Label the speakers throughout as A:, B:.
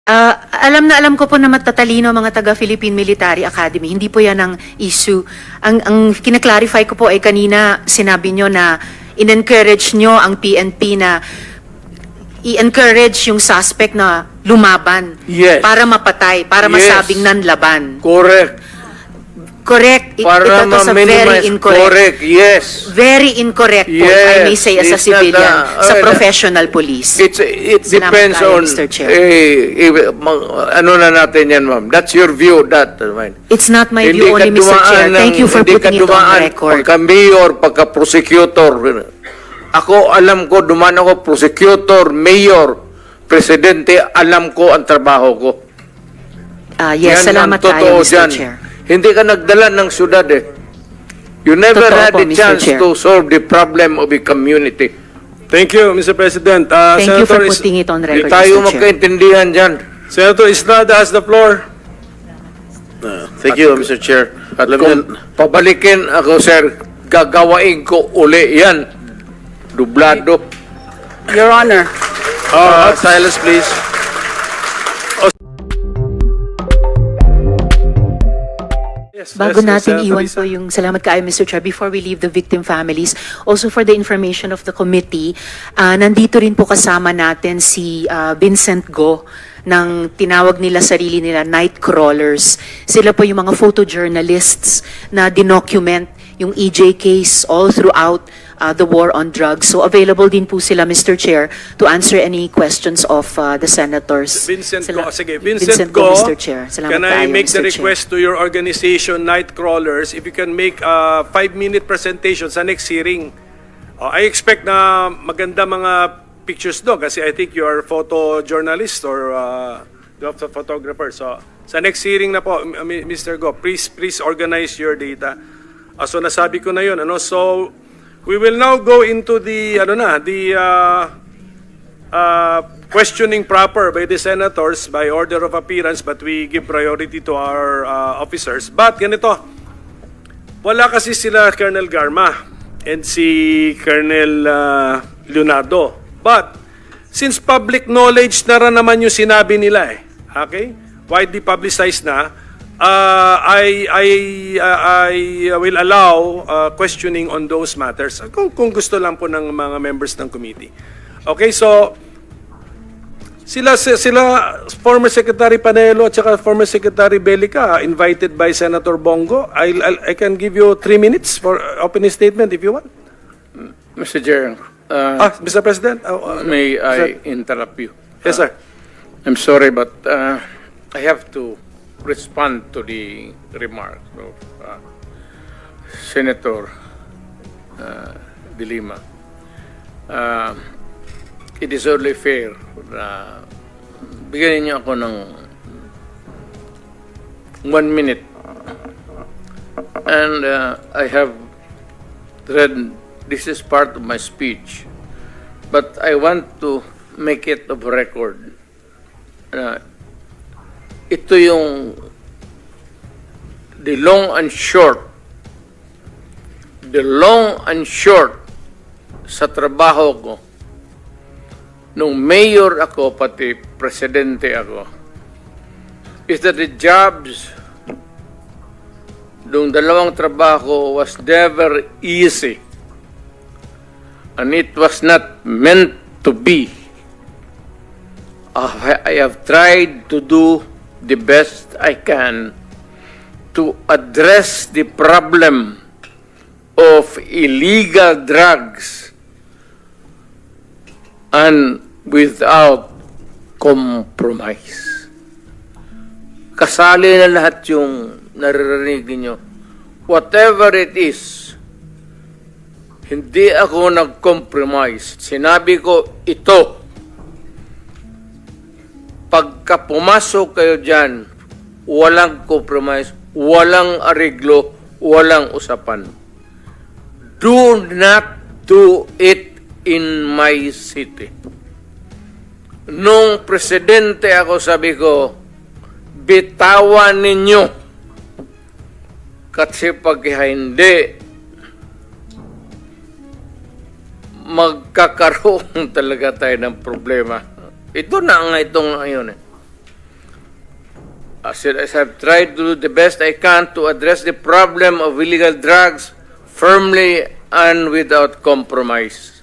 A: Alam ko po na matatalino mga taga Philippine Military Academy. Hindi po yan ang issue. Ang kinaklarify ko po ay kanina sinabi nyo na in-encourage nyo ang PNP na i-encourage yung suspect na lumaban.
B: Yes.
A: Para mapatay, para
B: Yes.
A: masabing nanlaban.
B: Correct.
A: Correct.
B: Para
A: Ito sa very
B: ma-minimize.
A: incorrect.
B: Correct, yes.
A: Very incorrect po, if I may
B: Yes.
A: say, as a
B: It's not
A: civilian, sa
B: okay,
A: professional police.
B: It
A: Salamat
B: depends
A: tayo,
B: on,
A: Mr. Chair.
B: ano na natin yan, ma'am. That's your view, that.
A: It's not my view only, Mr. Chair. Thank you for putting it on record.
B: Pagka-mayor, pagka-prosecutor. Ako, alam ko, dumaan ako, prosecutor, mayor, presidente, alam ko ang trabaho ko.
A: Yes,
B: Yan ang
A: salamat
B: totoo
A: tayo, Mr.
B: dyan.
A: Chair.
B: Hindi ka nagdala ng syudad eh. You never
A: Totoo
B: had
A: po,
B: a
A: Mr.
B: chance
A: Chair.
B: to solve the problem of a community.
C: Thank you, Mr. President.
A: Thank you for
C: Senator
A: putting it on
B: Hindi
A: record,
B: tayo
A: Mr. Chair.
B: magkaintindihan dyan.
C: Senator Estrada has the floor.
D: Thank you, Mr. Chair.
B: At
D: Alam
B: kung
D: niyo,
B: pabalikin ako, sir, gagawain ko uli yan. Dublado.
E: Your Honor.
D: silence please.
A: Bago natin
C: Senator
A: iwan
C: Risa.
A: po yung salamat kayo, Mr. Chair, before we leave the victim families, also for the information of the committee, nandito rin po kasama natin si Vincent Go, ng tinawag nila sarili nila night crawlers. Sila po yung mga photojournalists na dinocument yung EJ case all throughout the war on drugs. So available din po sila, Mr. Chair, to answer any questions of the senators.
C: Vincent Go. Sige,
A: Vincent
C: Vincent
A: Go,
C: Go.
A: Mr. Chair. Salamat
C: Can I
A: kayo,
C: make the
A: Mr. Chair.
C: request to your organization, Nightcrawlers, if you can make a 5-minute presentation sa next hearing? I expect na maganda mga pictures doon kasi I think you are photojournalist or photographer. So, sa next hearing na po, Mr. Go, please organize your data. So, nasabi ko na yun. So, we will now go into the questioning proper by the senators by order of appearance, but we give priority to our officers. But ganito, wala kasi sila Colonel Garma and si Colonel Leonardo. But since public knowledge na rin naman yung sinabi nila okay? Widely publicized na, I will allow questioning on those matters kung gusto lang po ng mga members ng committee. Okay, so sila former Secretary Panelo at saka former Secretary Belica invited by Senator Bongo. I can give you 3 minutes for opening statement if you want.
B: Mr. Chair,
C: Mr. President,
B: may I
C: sir.
B: interrupt you?
C: Yes, sir.
B: I'm sorry, but I have to respond to the remarks of Senator De Lima. It is only fair na bigyan niyo ako ng 1 minute. And I have read, this is part of my speech, but I want to make it of record. Ito yung the long and short sa trabaho ko nung mayor ako pati presidente ako is that the jobs nung dalawang trabaho was never easy and it was not meant to be. I have tried to do the best I can to address the problem of illegal drugs and without compromise. Kasali na lahat yung naririnig niyo. Whatever it is, hindi ako nag-compromise. Sinabi ko ito. Pagka pumasok kayo dyan, walang compromise, walang ariglo, walang usapan. Do not do it in my city. Nung presidente ako, sabi ko, bitawan ninyo. Kasi pag hindi, magkakaroon talaga tayo ng problema. Ito na nga itong ngayon As I have tried to do the best I can to address the problem of illegal drugs firmly and without compromise.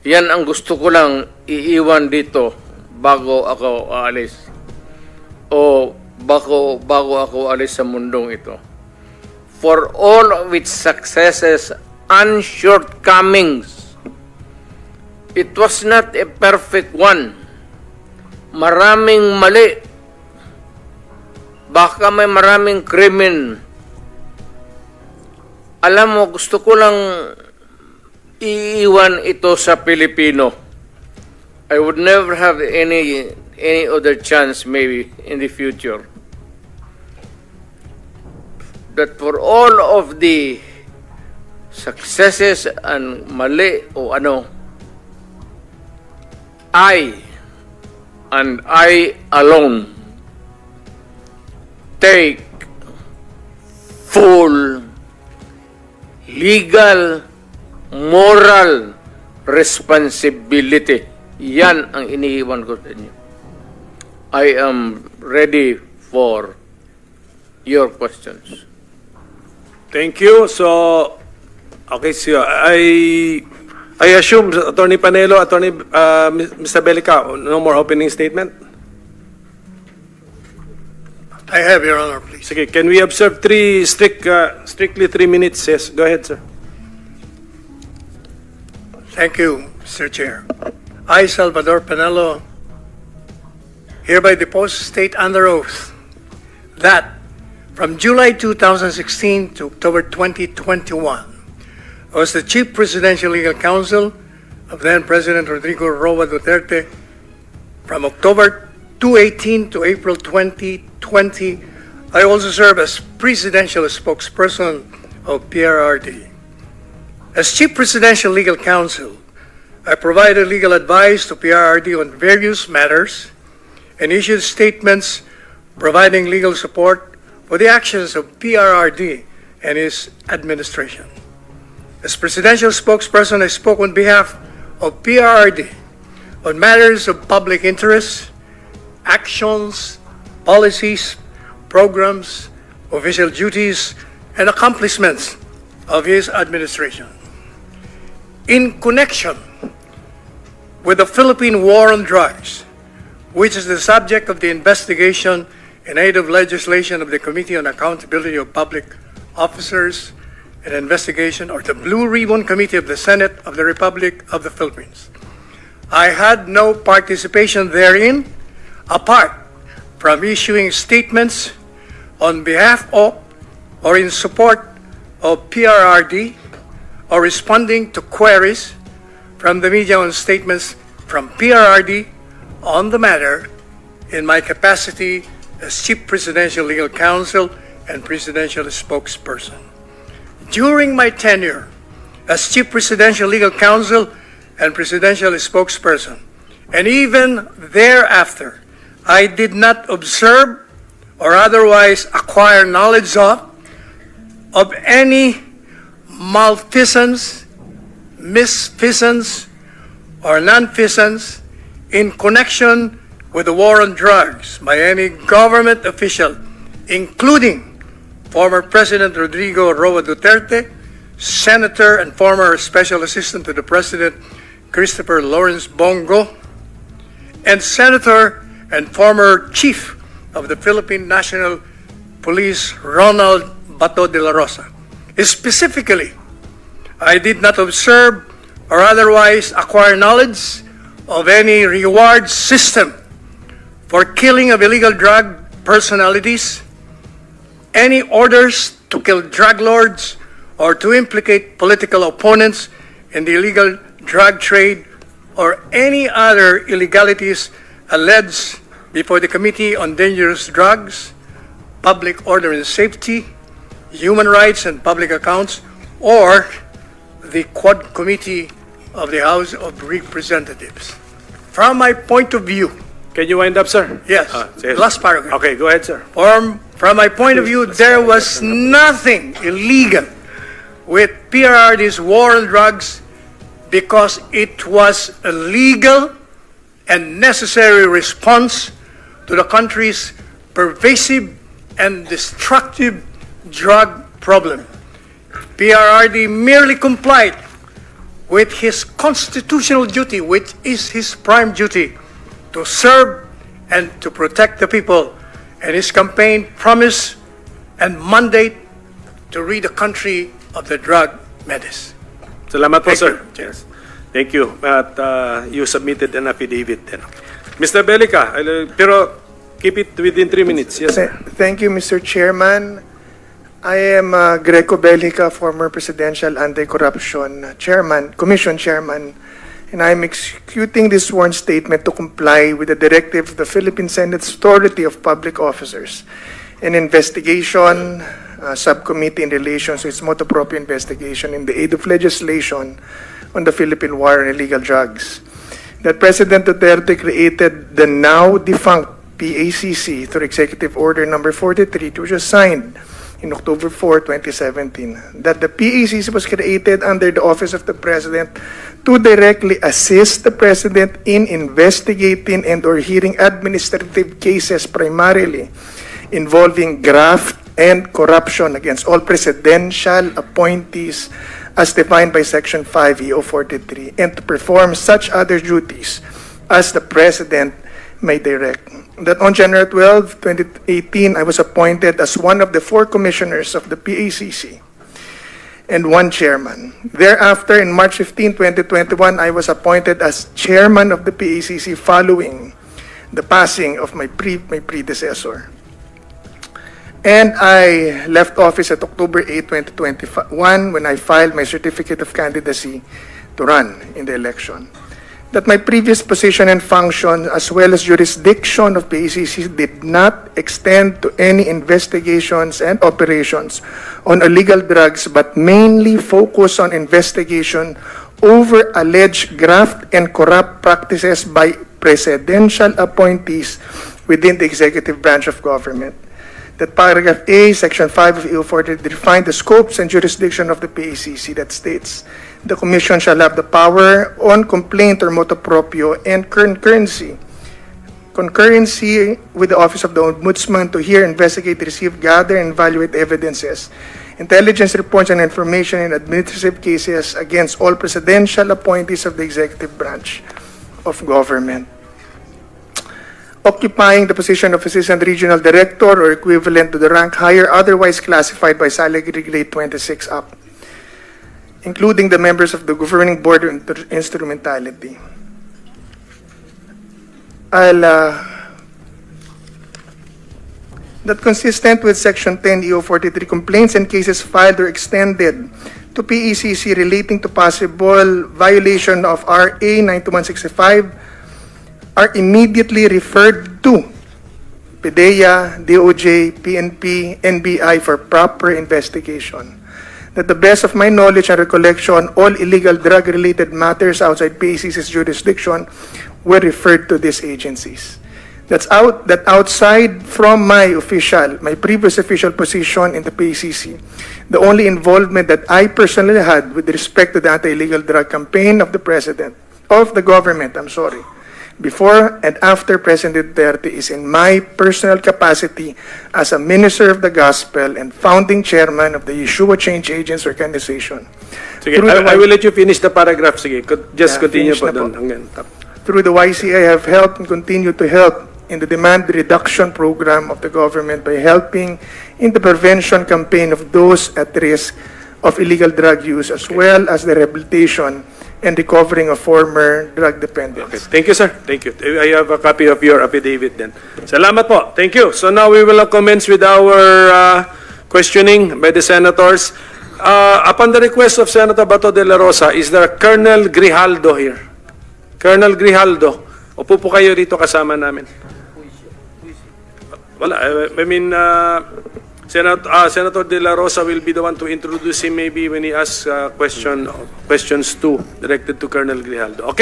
B: Yan ang gusto ko lang iiwan dito bago ako aalis. O bago ako alis sa mundong ito. For all of its successes and shortcomings, it was not a perfect one. Maraming mali. Baka may maraming krimen. Alam mo, gusto ko lang iiwan ito sa Pilipino. I would never have any other chance maybe in the future. That for all of the successes and mali o ano, I and I alone take full legal, moral responsibility. Yan ang iniiwan ko sa inyo. I am ready for your questions.
C: Thank you. So, okay, so I assume, Attorney Panelo, Mr. Belica, no more opening statement?
E: I have, Your Honor, please.
C: Sige, can we observe strictly 3 minutes? Yes, go ahead, sir.
E: Thank you, Mr. Chair. I, Salvador Panelo, hereby depose state under oath that from July 2016 to October 2021, I was the Chief Presidential Legal Counsel of then President Rodrigo Roa Duterte. From October 2018 to April 2020, I also served as Presidential Spokesperson of PRRD. As Chief Presidential Legal Counsel, I provided legal advice to PRRD on various matters and issued statements providing legal support for the actions of PRRD and its administration. As Presidential Spokesperson, I spoke on behalf of PRRD on matters of public interest, actions, policies, programs, official duties, and accomplishments of his administration. In connection with the Philippine War on Drugs, which is the subject of the investigation in aid of legislation of the Committee on Accountability of Public Officers and Investigation, or the Blue Ribbon Committee of the Senate of the Republic of the Philippines, I had no participation therein apart from issuing statements on behalf of or in support of PRRD or responding to queries from the media on statements from PRRD on the matter in my capacity as Chief Presidential Legal Counsel and Presidential Spokesperson. During my tenure as Chief Presidential Legal Counsel and Presidential Spokesperson, and even thereafter, I did not observe or otherwise acquire knowledge of any malfeasance, misfeasance, or nonfeasance in connection with the war on drugs by any government official, including former President Rodrigo Roa Duterte, Senator and former Special Assistant to the President Christopher Lawrence Bongo, and Senator and former Chief of the Philippine National Police Ronald Bato de la Rosa. Specifically, I did not observe or otherwise acquire knowledge of any reward system for killing of illegal drug personalities, any orders to kill drug lords or to implicate political opponents in the illegal drug trade, or any other illegalities alleged before the Committee on Dangerous Drugs, Public Order and Safety, Human Rights and Public Accounts, or the Quad Committee of the House of Representatives. From my point of view,
C: Can you wind up, sir?
E: yes,
C: Yes.
E: last paragraph.
C: Okay, go ahead, sir.
E: From my point of view, there was nothing illegal with PRRD's war on drugs because it was a legal and necessary response to the country's pervasive and destructive drug problem. PRRD merely complied with his constitutional duty, which is his prime duty, to serve and to protect the people, and his campaign promise and mandate to rid the country of the drug menace.
C: Salamat po,
E: Thank
C: sir.
E: you.
C: Yes. Thank you. At you submitted an affidavit. Then. Mr. Belica, pero keep it within 3 minutes. Yes, sir.
F: Thank you, Mr. Chairman. I am Greco Belica, former Presidential Anti-Corruption Commission Chairman, and I am executing this sworn statement to comply with the directive of the Philippine Senate's Authority of Public Officers, an investigation subcommittee in relation to its motu proprio investigation in the aid of legislation on the Philippine War on Illegal Drugs. That President Duterte created the now defunct PACC through Executive Order Number 43, which was signed in October 4, 2017. That the PACC was created under the Office of the President to directly assist the President in investigating and/or hearing administrative cases primarily involving graft and corruption against all presidential appointees as defined by Section 5 EO 43, and to perform such other duties as the President may direct. That on January 12, 2018, I was appointed as one of the 4 commissioners of the PACC and 1 chairman. Thereafter, in March 15, 2021, I was appointed as chairman of the PACC following the passing of my predecessor. And I left office at October 8, 2021, when I filed my certificate of candidacy to run in the election. That my previous position and function, as well as jurisdiction of PACC, did not extend to any investigations and operations on illegal drugs, but mainly focus on investigation over alleged graft and corrupt practices by presidential appointees within the executive branch of government. That paragraph A, section 5 of EO 40 define the scopes and jurisdiction of the PACC that states the Commission shall have the power on complaint or motu proprio and concurrency with the Office of the Ombudsman to hear, investigate, receive, gather, and evaluate evidences, intelligence reports, and information in administrative cases against all presidential appointees of the executive branch of government. Occupying the position of Assistant Regional Director or equivalent to the rank higher otherwise classified by salary grade 26 up, including the members of the governing board of instrumentality. That consistent with Section 10 EO 43, complaints and cases filed or extended to PACC relating to possible violation of RA 92165 are immediately referred to PDEA, DOJ, PNP, NBI for proper investigation. That the best of my knowledge and recollection, all illegal drug-related matters outside PACC's jurisdiction were referred to these agencies. That outside from my previous official position in the PACC, the only involvement that I personally had with respect to the anti-illegal drug campaign of the government, before and after President Duterte is in my personal capacity as a minister of the gospel and founding chairman of the Yeshua Change Agents Organization.
C: Sige, I will let you finish the paragraph. Sige, just continue
F: finish
C: po
F: na po.
C: doon. Hanggang top.
F: Through the YC, I have helped and continue to help in the demand reduction program of the government by helping in the prevention campaign of those at risk of illegal drug use, as well as the rehabilitation and recovering of former drug dependents.
C: Okay. Thank you, sir. Thank you. I have a copy of your affidavit then. Salamat po. Thank you. So now we will commence with our questioning by the senators. Upon the request of Senator Bato de la Rosa, is there Colonel Grijaldo here? Colonel Grijaldo, upo po kayo rito kasama namin. Wala. Senator De La Rosa will be the one to introduce him maybe when he asks questions too, directed to Colonel Grijaldo.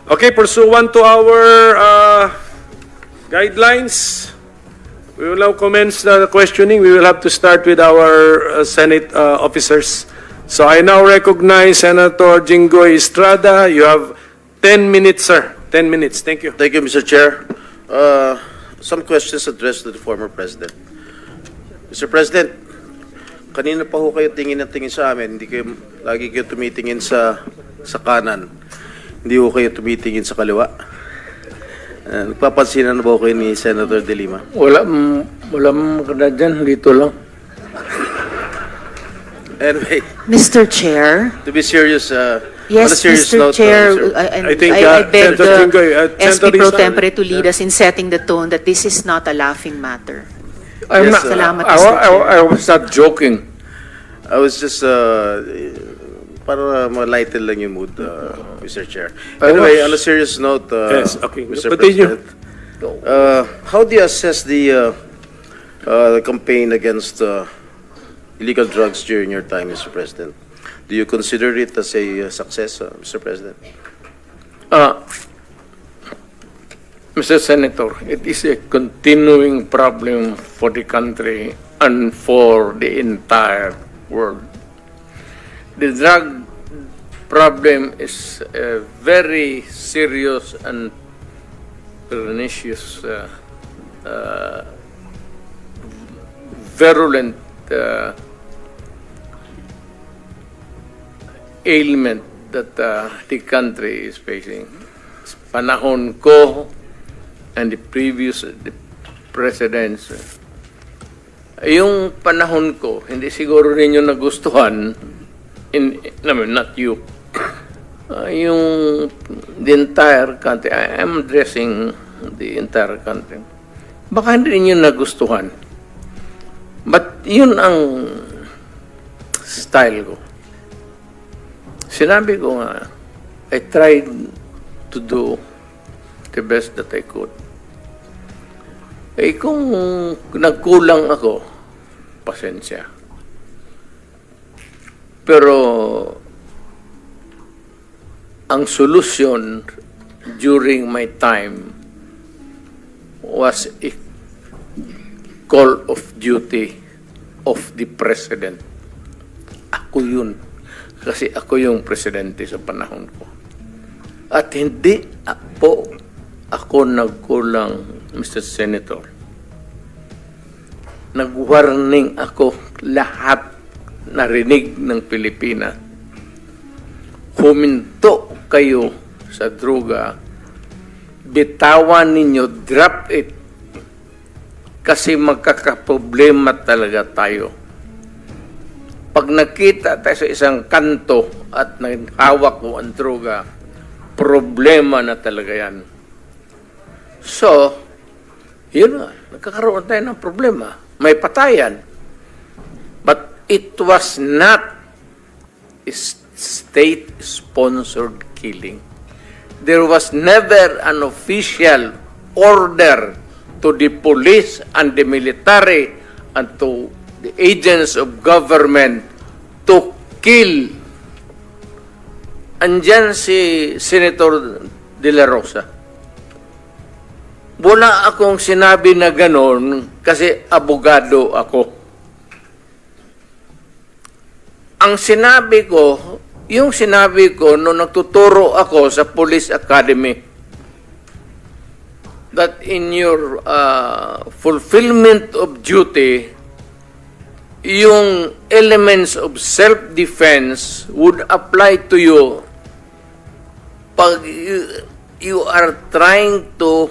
C: Okay, pursuant to our guidelines, we will now commence the questioning. We will have to start with our Senate officers. So I now recognize Senator Jinggoy Estrada. You have 10 minutes, sir. 10 minutes. Thank you.
D: Thank you, Mr. Chair. some questions addressed to the former president. Mr. President, kanina pa ho kayo tingin na tingin sa amin, hindi kayo, lagi kayo tumitingin sa kanan, hindi ho kayo tumitingin sa kaliwa. Nagpapansinan na ba ho kayo ni Senator De Lima?
B: Wala maganda dyan, dito lang.
D: Anyway,
A: Mr. Chair.
D: to be serious, on a
A: Yes,
D: serious
A: Mr.
D: note,
A: Chair,
D: sir.
C: I think,
A: I beg
C: Senator Jinggoy,
A: the SP
C: Senator
A: Pro
C: Rizal,
A: Tempore to lead us in setting the tone that this is not a laughing matter.
B: I'm
D: Yes,
B: not,
A: Salamat,
B: I,
A: Mr.
B: I,
A: Chair.
B: I was not joking.
D: I was just, para ma-lighten lang yung mood, Mr. Chair. Anyway, on a serious note,
C: Yes, okay.
D: Mr.
C: Continue.
D: President, how do you assess the campaign against illegal drugs during your time, Mr. President? Do you consider it as a success, Mr. President?
B: Mr. Senator, it is a continuing problem for the country and for the entire world. The drug problem is a very serious and pernicious, virulent ailment that the country is facing. Panahon ko and the previous presidents, yung panahon ko, hindi siguro ninyo nagustuhan, not you, yung the entire country. I am addressing the entire country. Baka hindi ninyo nagustuhan. But yun ang style ko. Sinabi ko nga, I tried to do the best that I could. Eh kung nagkulang ako, pasensya. Pero ang solusyon during my time was a call of duty of the president. Ako yun. Kasi ako yung presidente sa panahon ko. At hindi ako nagkulang, Mr. Senator. Nag-warning ako lahat narinig ng Pilipinas. Huminto kayo sa droga. Bitawan ninyo, drop it. Kasi magkakaproblema talaga tayo. Pag nakita tayo sa isang kanto at hawak mo ang droga, problema na talaga yan. So, yun nga, nagkakaroon tayo ng problema. May patayan. But it was not a state-sponsored killing. There was never an official order to the police and the military and to the agents of government to kill. Andyan si Senator De La Rosa. Wala akong sinabi na ganon kasi abogado ako. Ang sinabi ko, yung sinabi ko nung nagtuturo ako sa Police Academy, that in your fulfillment of duty, yung elements of self-defense would apply to you pag you are trying to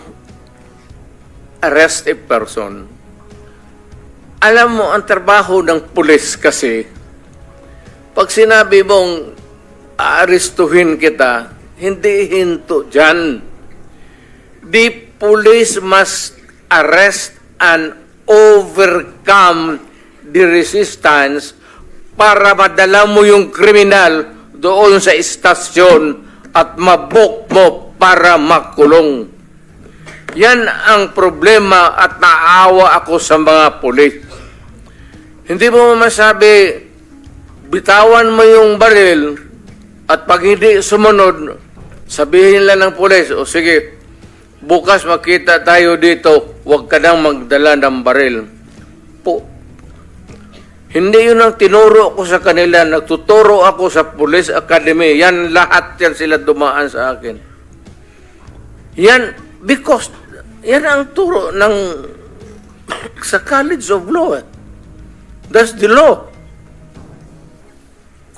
B: arrest a person. Alam mo, ang trabaho ng pulis kasi, pag sinabi mong aarestuhin kita, hindi hinto dyan. The police must arrest and overcome the resistance para madala mo yung kriminal doon sa istasyon at mabuk mo para makulong. Yan ang problema at naawa ako sa mga pulis. Hindi mo masabi, bitawan mo yung baril at pag hindi sumunod, sabihin lang ng pulis, o sige, bukas makita tayo dito, huwag ka nang magdala ng baril. Hindi yun ang tinuro ko sa kanila. Nagtuturo ako sa Police Academy. Yan, lahat yan sila dumaan sa akin. Yan, because Yan ang turo ng sa College of Law. That's the law.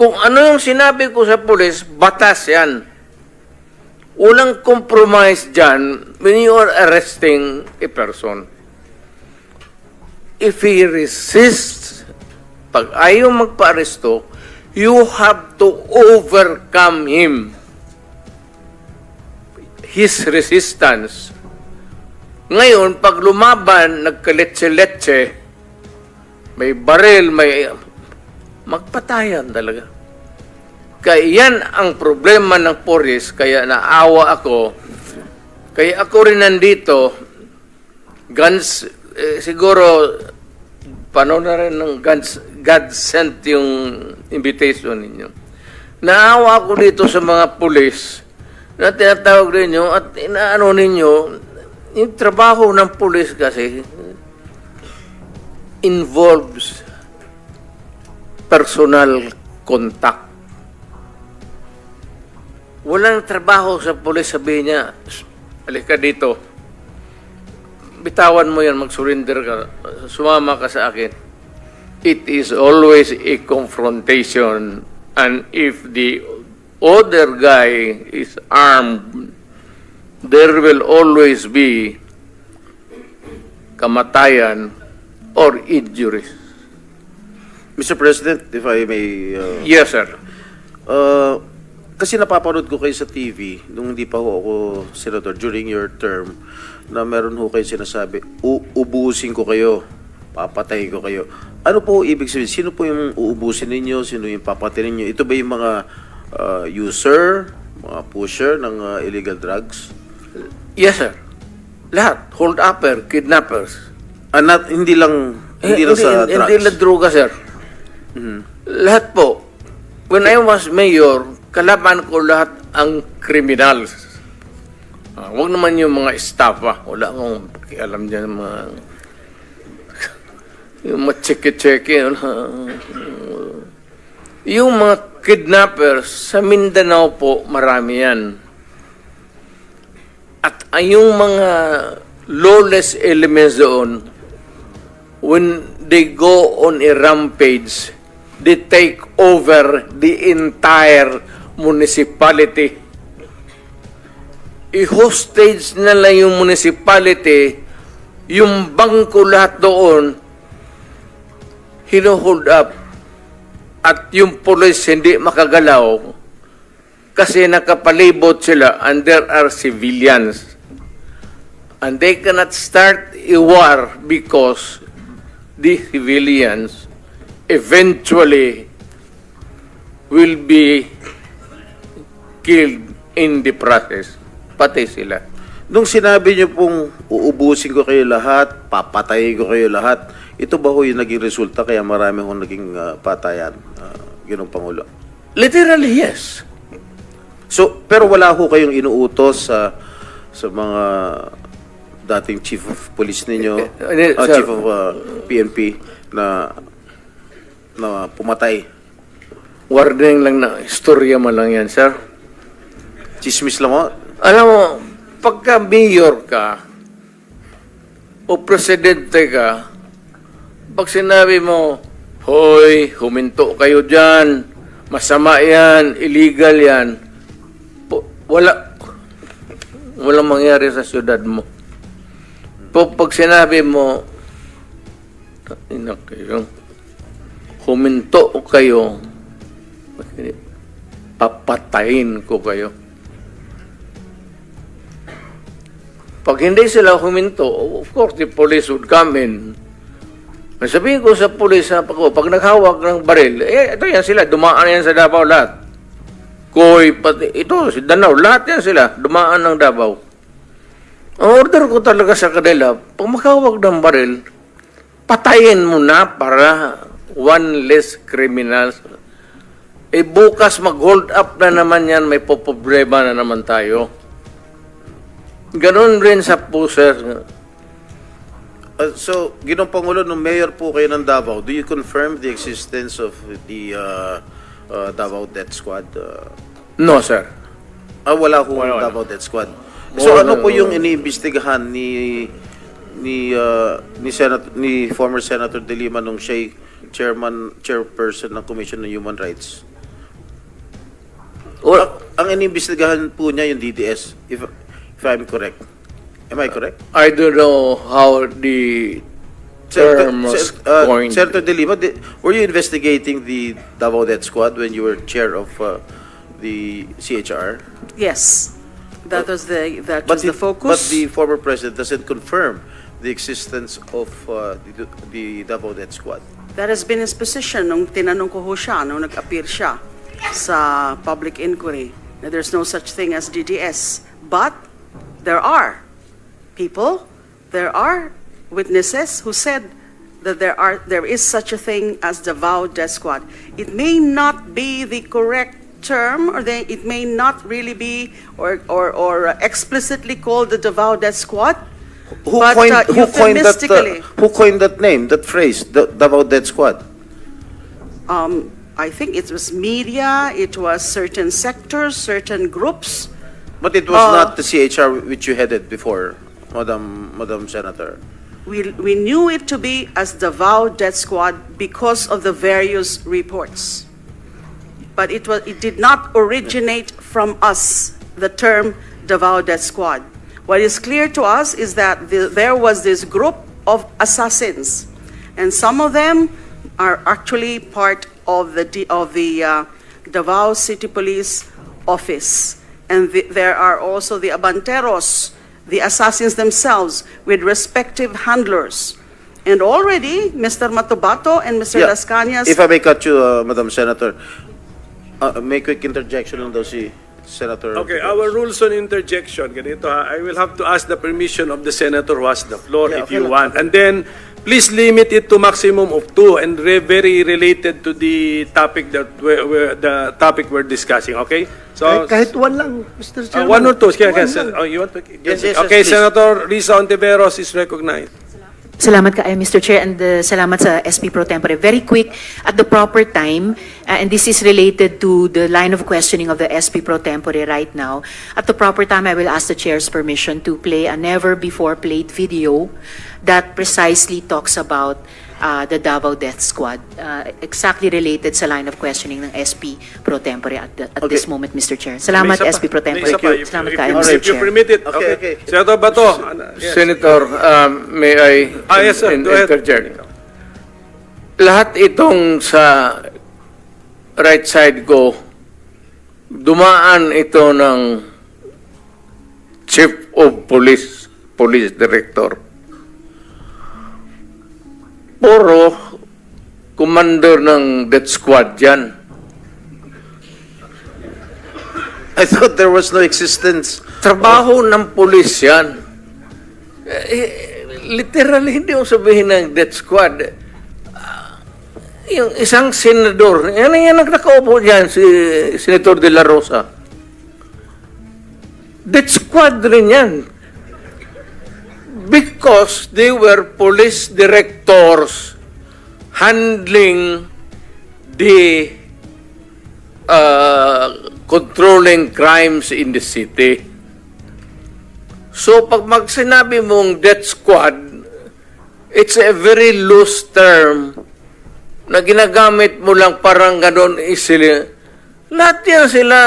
B: Kung ano yung sinabi ko sa pulis, batas yan. Walang compromise dyan when you are arresting a person. If he resists, pag ayaw magpa-aresto, you have to overcome him. His resistance. Ngayon, pag lumaban, nagkaletse-letse, may baril, may... magpatayan talaga. Kaya yan ang problema ng pulis, kaya naawa ako. Kaya ako rin nandito, guns, siguro, paano na rin ng God sent yung invitation ninyo. Naawa ako dito sa mga pulis na tinatawag ninyo at inaano ninyo, yung trabaho ng pulis kasi involves personal contact. Walang trabaho sa pulis, sabihin niya, halika dito, bitawan mo yan, mag-surrender ka, sumama ka sa akin. It is always a confrontation, and if the other guy is armed, there will always be kamatayan or injuries.
D: Mr. President, if I may...
B: Yes, sir.
D: Kasi napapanood ko kayo sa TV, nung hindi pa ho ako senador, during your term, na meron ho kayo sinasabi, uubusin ko kayo, papatayin ko kayo. Ano po ibig sabihin? Sino po yung uubusin ninyo? Sino yung papatayin ninyo? Ito ba yung mga user, mga pusher ng illegal drugs?
B: Yes, sir. Lahat. Hold-upper, kidnappers.
D: Hindi lang sa drugs?
B: Hindi lang droga, sir. Lahat po. When I was mayor, kalaban ko lahat ang criminals. Huwag naman yung mga staff, Wala akong pakialam dyan, yung mga cheque-cheque. Yung mga kidnappers, sa Mindanao po, marami yan. At yung mga lawless elements doon, when they go on a rampage, they take over the entire municipality. I-hostage na lang yung municipality, yung bangko lahat doon, hino-hold up, at yung police hindi makagalaw kasi nakapalibot sila and there are civilians. And they cannot start a war because the civilians eventually will be killed in the process. Pati sila.
D: Nung sinabi niyo pong uubusin ko kayo lahat, papatayin ko kayo lahat, ito ba ho yung naging resulta kaya marami hong naging patayan, Ginoong Pangulo?
B: Literally, yes.
D: So, pero wala ho kayong inuutos sa mga dating chief of police ninyo,
B: Sir,
D: chief of PNP na pumatay?
B: Warning lang na istorya mo lang yan, sir.
D: Chismis lang ho?
B: Alam mo, pagka mayor ka o presidente ka, pag sinabi mo, hoy, huminto kayo dyan, masama yan, illegal yan, walang mangyari sa syudad mo. Pag sinabi mo, kayo, huminto kayo, papatayin ko kayo. Pag hindi sila huminto, of course, the police would come in. Sabihin ko sa police, pag naghawak ng baril, ito yan sila, dumaan yan sa Davao lahat. Koy, pati, ito, si Danao, lahat yan sila, dumaan ng Davao. Ang order ko talaga sa kanila, pag maghawak ng baril, patayin mo na para one less criminals. Bukas mag-hold up na naman yan, may poproblema na naman tayo. Ganon rin sa pusher.
D: So, Ginoong Pangulo, nung mayor po kayo ng Davao, do you confirm the existence of the Davao Death Squad?
B: No, sir.
D: Wala ho
B: Wala.
D: Davao Death Squad. So
B: More
D: ano
B: than
D: po yung
B: one.
D: iniimbestigahan ni former Senator De Lima nung siya'y chairperson ng Commission on Human Rights?
B: Well,
D: Ang iniimbestigahan po niya yung DDS, if I'm correct. Am I correct?
B: I don't know how the term was coined.
D: Senator De Lima, were you investigating the Davao Death Squad when you were chair of the CHR?
G: Yes, that was the
D: But
G: focus.
D: the former president doesn't confirm the existence of the Davao Death Squad.
G: That has been his position nung tinanong ko ho siya, nung nag-appear siya sa public inquiry, na there's no such thing as DDS. But there are people, there are witnesses who said that there is such a thing as Davao Death Squad. It may not be the correct term, or it may not really be or explicitly called the Davao Death Squad.
D: Who
G: But,
D: coined who coined that name, that phrase, the Davao Death Squad?
G: I think it was media, it was certain sectors, certain groups.
D: But it was not the CHR which you headed before, Madam Senator.
G: We knew it to be as Davao Death Squad because of the various reports. But it did not originate from us, the term Davao Death Squad. What is clear to us is that there was this group of assassins, and some of them are actually part of the Davao City Police Office. And there are also the Abanteros, the assassins themselves, with respective handlers. And already, Mr. Matubato and Mr. Las Cañas...
D: If I may cut you, Madam Senator, may quick interjection lang daw si Senator.
C: Okay, our rules on interjection, ganito ha, I will have to ask the permission of the senator who has the floor
D: Yeah,
C: if
D: okay
C: you
D: lang.
C: want. And then, please limit it to maximum of 2 and very related to the topic that the topic we're discussing, okay? So,
E: Kahit one lang, Mr. Chairman.
C: 1 or 2.
E: One lang.
C: Oh, you want to?
D: Yes, yes,
C: okay,
D: yes, please.
C: Senator Risa Ontiveros is recognized.
A: Salamat ka, Mr. Chair, and salamat sa SP Pro Tempore. Very quick, at the proper time, and this is related to the line of questioning of the SP Pro Tempore right now. At the proper time, I will ask the Chair's permission to play a never-before-played video that precisely talks about the Davao Death Squad, exactly related sa line of questioning ng SP Pro Tempore at this moment, Mr. Chair. Salamat,
C: May isa pa.
A: SP Pro
C: May
A: Tempore.
C: isa pa. If-
A: Salamat
C: if
A: kayo,
C: you-
A: Mr.
C: If you
A: Chair.
C: permit it,
D: Okay,
C: okay.
D: okay.
C: Senator Bato. Yes.
B: Senator, may I
C: Yes, sir. Go ahead.
B: interject? Lahat itong sa right side ko, dumaan ito ng Chief of Police Director. Puro commander ng death squad yan.
D: I thought there was no existence.
B: Trabaho ng pulis yan. Literally, hindi mo sabihin ng death squad. Yung isang senador, yan ang nakaupo dyan, si Senator De La Rosa. Death squad rin yan. Because they were police directors handling the controlling crimes in the city. So, pag sinabi mong death squad, it's a very loose term na ginagamit mo lang parang ganon isili. Lahat yan sila,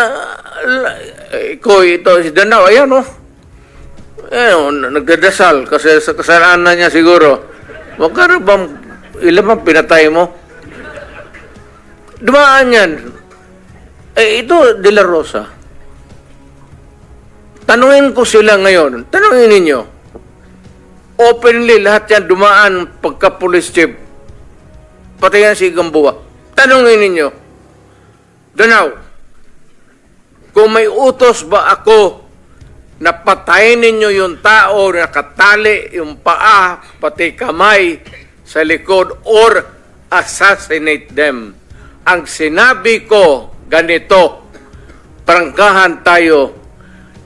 B: ito, si Danao, ayan o. Nagdadasal kasi sa kasalanan niya siguro. Magkano bang, ilan bang pinatay mo? Dumaan yan. Ito, De La Rosa. Tanungin ko sila ngayon. Tanungin ninyo. Openly, lahat yan dumaan pagka-police chief. Pati yan si Gamboa. Tanungin ninyo. Danao, kung may utos ba ako na patayin ninyo yung tao na nakatali yung paa, pati kamay sa likod, or assassinate them. Ang sinabi ko, ganito, prangkahan tayo,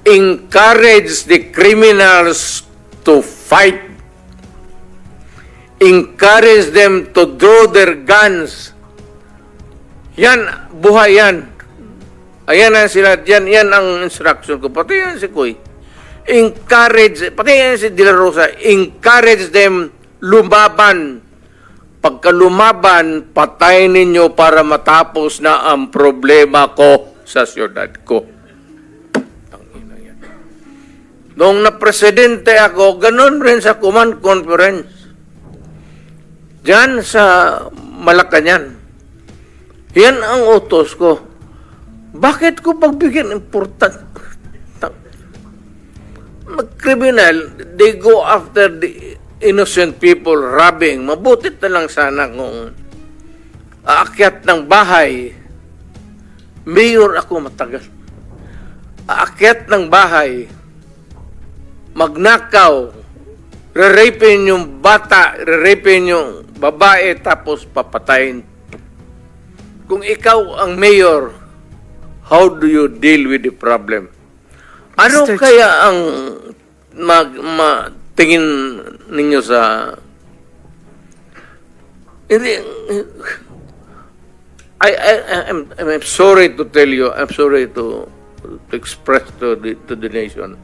B: encourage the criminals to fight. Encourage them to draw their guns. Yan, buhay yan. Ayan ang sila, yan ang instruction ko. Pati yan si Kuy. encourage, pati yan si De La Rosa, encourage them lumaban. Pagka lumaban, patayin ninyo para matapos na ang problema ko sa siyudad ko. Tangina yan. Noong na-presidente ako, ganun rin sa command conference. Diyan sa Malacanang. Yan ang utos ko. Bakit ko pagbigyan important? Mag-criminal, they go after the innocent people robbing. Mabutit na lang sana kung aakyat ng bahay. Mayor ako matagal. Aakyat ng bahay, magnakaw, re-rapin yung bata, re-rapin yung babae, tapos papatayin. Kung ikaw ang mayor, how do you deal with the problem? Ano
A: Mr.
B: kaya ang tingin ninyo sa... Hindi... I'm sorry to tell you, I'm sorry to express to the nation.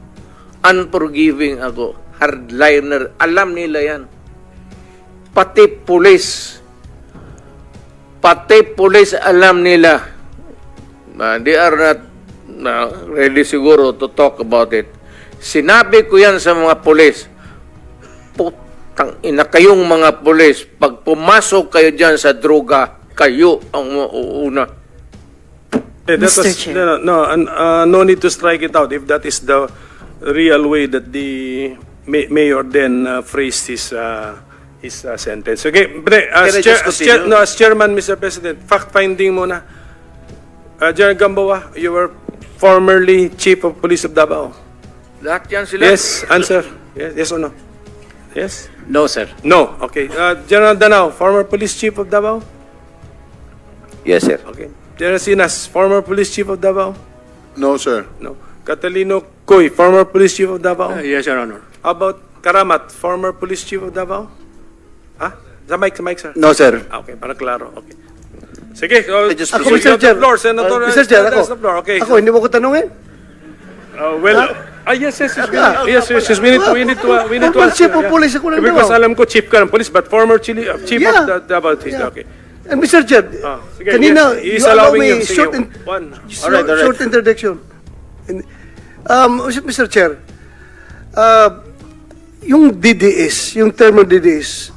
B: Unforgiving ako. Hardliner. Alam nila yan. Pati pulis alam nila. They are not ready siguro to talk about it. Sinabi ko yan sa mga pulis. Putang ina kayong mga pulis, pag pumasok kayo dyan sa droga, kayo ang mauuna.
A: Mr. Chair.
C: No need to strike it out if that is the real way that the mayor then phrased his sentence. Okay, as chairman, Mr. President, fact-finding muna. General Gamboa, you were formerly Chief of Police of Davao.
B: Lahat yan sila.
C: Yes, answer. Yes or no? Yes?
H: No, sir.
C: No. Okay. General Danao, former Police Chief of Davao?
H: Yes, sir.
C: Okay. General Sinas, former Police Chief of Davao?
I: No, sir.
C: No. Catalino Coy, former Police Chief of Davao?
H: Yes, Your Honor.
C: How about Karamat, former Police Chief of Davao? Ah? Sa mic, sir.
H: No, sir.
C: Okay, para klaro. Okay. Sige, so,
H: just-
C: ako,
H: Ako,
C: Mr. Chair. Floor, Senator,
E: Mr. Chair,
C: has the floor. Okay.
E: Ako, hindi mo ko tanungin?
C: Yes, we need to
E: Former
C: answer.
E: Chief of Police ako ng
C: Because
E: Davao.
C: alam ko, Chief ka ng Police, but former Chief
E: Yeah.
C: of Davao.
E: Yeah.
C: Okay.
E: And Mr. Chair,
C: Sige,
E: kanina,
C: yes, he's
E: you allow
C: allowing
E: me
C: you. Sige,
E: short,
C: one.
E: short introduction. Mr. Chair, yung DDS, yung term ng DDS,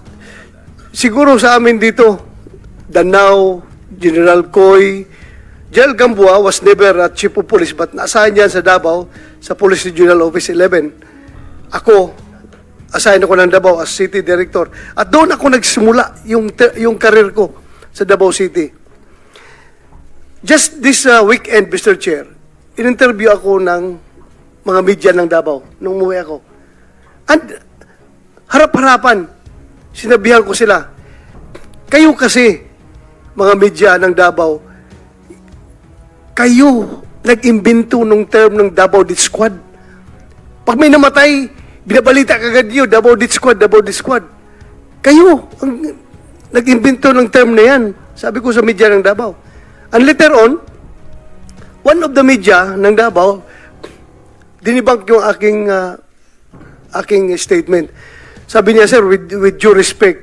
E: siguro sa amin dito, Danao, General Coy, General Gamboa was never a chief of police but na-assign yan sa Davao sa Police Regional Office 11. Ako, assign ako ng Davao as City Director. At doon ako nagsimula yung career ko sa Davao City. Just this weekend, Mr. Chair, in-interview ako ng mga media ng Davao nung umuwi ako. And harap-harapan, sinabihan ko sila, kayo kasi, mga media ng Davao, kayo nag-imbento nung term ng Davao Death Squad. Pag may namatay, binabalita kagad yun, Davao Death Squad, Davao Death Squad. Kayo ang nag-imbento ng term na yan. Sabi ko sa media ng Davao. And later on, one of the media ng Davao, dinibunk yung aking statement. Sabi niya, sir, with due respect,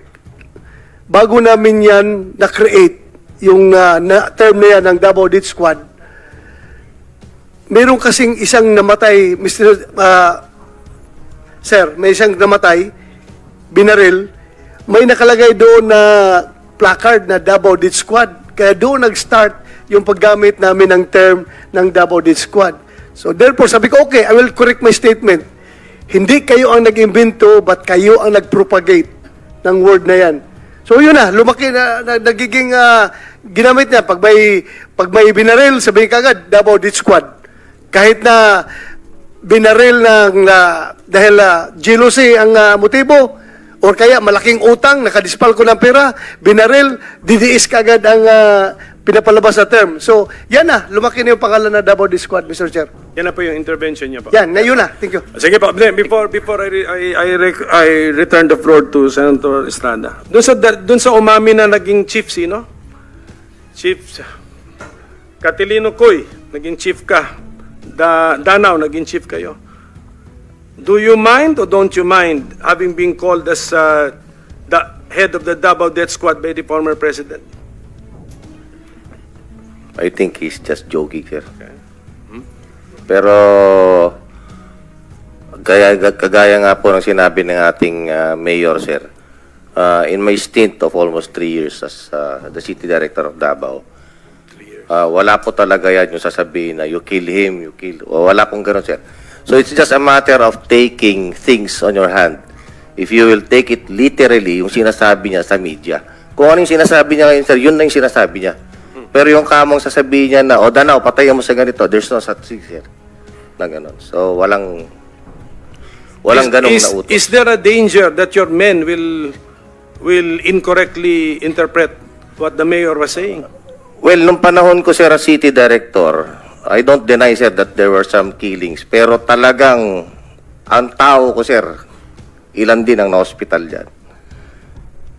E: bago namin yan na-create yung term na yan ng Davao Death Squad, meron kasing isang namatay, sir, may isang namatay, binaril, may nakalagay doon na placard na Davao Death Squad. Kaya doon nag-start yung paggamit namin ng term ng Davao Death Squad. So therefore, sabi ko, okay, I will correct my statement. Hindi kayo ang nag-imbento, but kayo ang nag-propagate ng word na yan. So yun na, lumaki na nagiging ginamit niya. Pag may binaril, sabihin kagad, Davao Death Squad. Kahit na binaril dahil jealousy ang motibo, or kaya malaking utang, nakadispal ko ng pera, binaril, DDS kagad ang pinapalabas na term. So, yan na, lumaki na yung pangalan na Davao Death Squad, Mr. Chair.
C: Yan na po yung intervention niya po.
E: Yan, na yun na. Thank you.
C: Sige po, before I return the floor to Senator Estrada. Doon sa umami na naging chief, sino? Chief Catalino Coy, naging chief ka. Danao, naging chief kayo. Do you mind or don't you mind having been called as the head of the Davao Death Squad by the former president?
H: I think he's just joking, sir. Pero, kagaya nga po ng sinabi ng ating mayor, sir, in my stint of almost 3 years as the city director of Davao, wala po talaga yan yung sasabihin na you kill him, you kill... Wala pong ganun, sir. So it's just a matter of taking things on your hand. If you will take it literally, yung sinasabi niya sa media. Kung ano yung sinasabi niya ngayon, sir, yun na yung sinasabi niya. Pero yung kamong sasabihin niya na, Danaw, patayan mo sa ganito, there's no such thing, sir. Na ganun. So, walang ganong nautos.
C: Is there a danger that your men will incorrectly interpret what the mayor was saying?
H: Well, nung panahon ko, sir, as city director, I don't deny, sir, that there were some killings. Pero talagang, ang tao ko, sir, ilan din ang na-hospital dyan.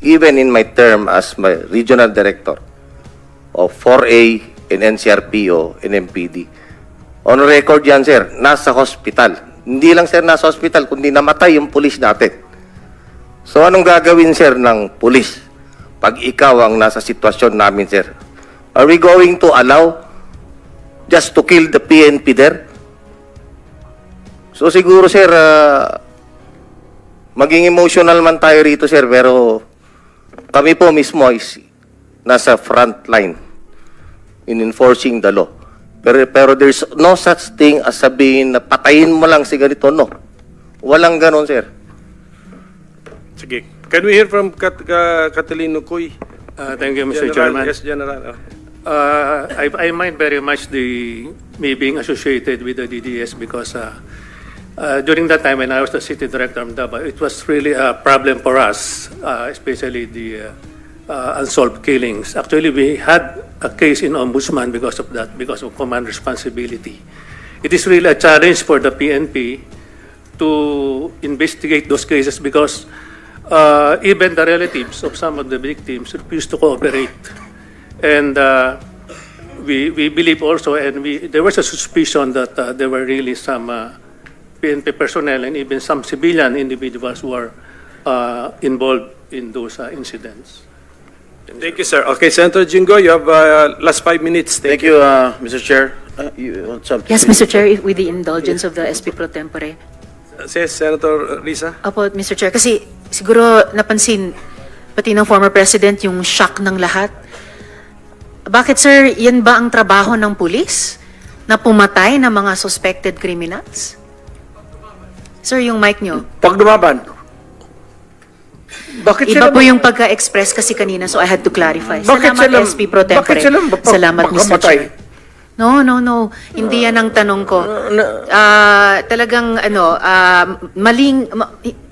H: Even in my term as my regional director of 4A and NCRPO and MPD, on record yan, sir, nasa hospital. Hindi lang, sir, nasa hospital, kundi namatay yung pulis natin. So, anong gagawin, sir, ng pulis pag ikaw ang nasa sitwasyon namin, sir? Are we going to allow just to kill the PNP there? So, siguro, sir, maging emotional man tayo rito, sir, pero kami po mismo is nasa front line in enforcing the law. Pero there's no such thing as sabihin na patayin mo lang si ganito, no. Walang ganon, sir.
C: Sige. Can we hear from Catalino Cuy?
I: Thank you, Mr.
C: General,
I: Chairman.
C: yes, General.
I: I mind very much me being associated with the DDS because during that time when I was the city director of Davao, it was really a problem for us, especially the unsolved killings. Actually, we had a case in Ombudsman because of that, because of command responsibility. It is really a challenge for the PNP to investigate those cases because even the relatives of some of the victims refused to cooperate. And we believe also, and there was a suspicion that there were really some PNP personnel and even some civilian individuals who were involved in those incidents.
C: Thank you, sir. Okay, Senator Jingo, you have last 5 minutes.
D: Thank you, Mr. Chair. You want something?
A: Yes, Mr. Chair, with the indulgence of the SP Pro Tempore.
C: Yes, Senator Risa.
A: Opo, Mr. Chair, kasi siguro napansin, pati ng former president, yung shock ng lahat. Bakit, sir, yan ba ang trabaho ng pulis? Na pumatay ng mga suspected criminals? Sir, yung mic nyo.
B: Pag lumaban, bakit
A: Iba
B: sila
A: po yung pagka-express kasi kanina, so I had to clarify.
B: Bakit
A: Salamat,
B: sila-
A: SP Pro Tempore.
B: bakit sila
A: Salamat, Mr.
B: makamatay?
A: Chair. No. Hindi yan ang tanong ko. Talagang,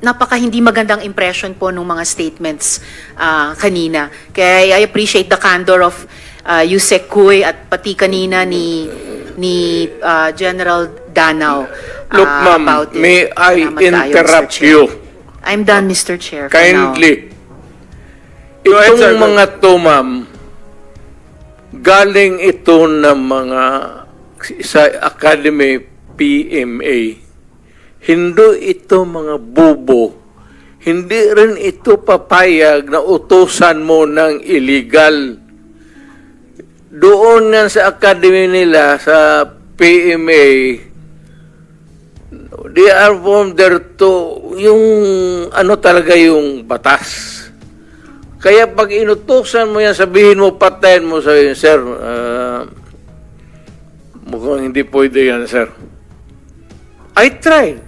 A: napaka hindi magandang impression po ng mga statements kanina. Kaya I appreciate the candor of Yusek Cuy at pati kanina ni General Danao.
B: Look, ma'am,
A: about it.
B: may I
A: Salamat kayo, Mr.
B: interrupt
A: Chair.
B: you?
A: I'm done, Mr. Chair. for now.
B: Kindly.
C: Go ahead, sir.
B: Itong mga to, ma'am, galing ito ng mga sa Academy PMA. Hindi ito mga bubo. Hindi rin ito papayag na utusan mo ng illegal. Doon yan sa Academy nila, sa PMA, they are from there to, yung ano talaga yung batas. Kaya pag inutusan mo yan, sabihin mo, patayin mo, sabihin, sir, mukhang hindi pwede yan, sir. I tried.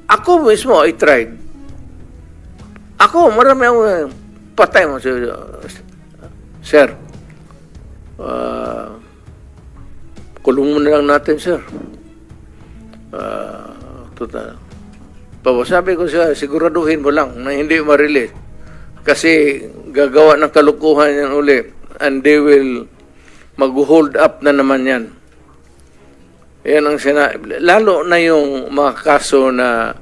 B: Ako mismo, I tried. Ako, marami ako, patay mo, sir. Kulong mo na lang natin, sir. Total. Sabi ko siya, siguraduhin mo lang na hindi ma-release. Kasi gagawa ng kalukuhan yan uli. And they will mag-hold up na naman yan. Yan ang lalo na yung mga kaso na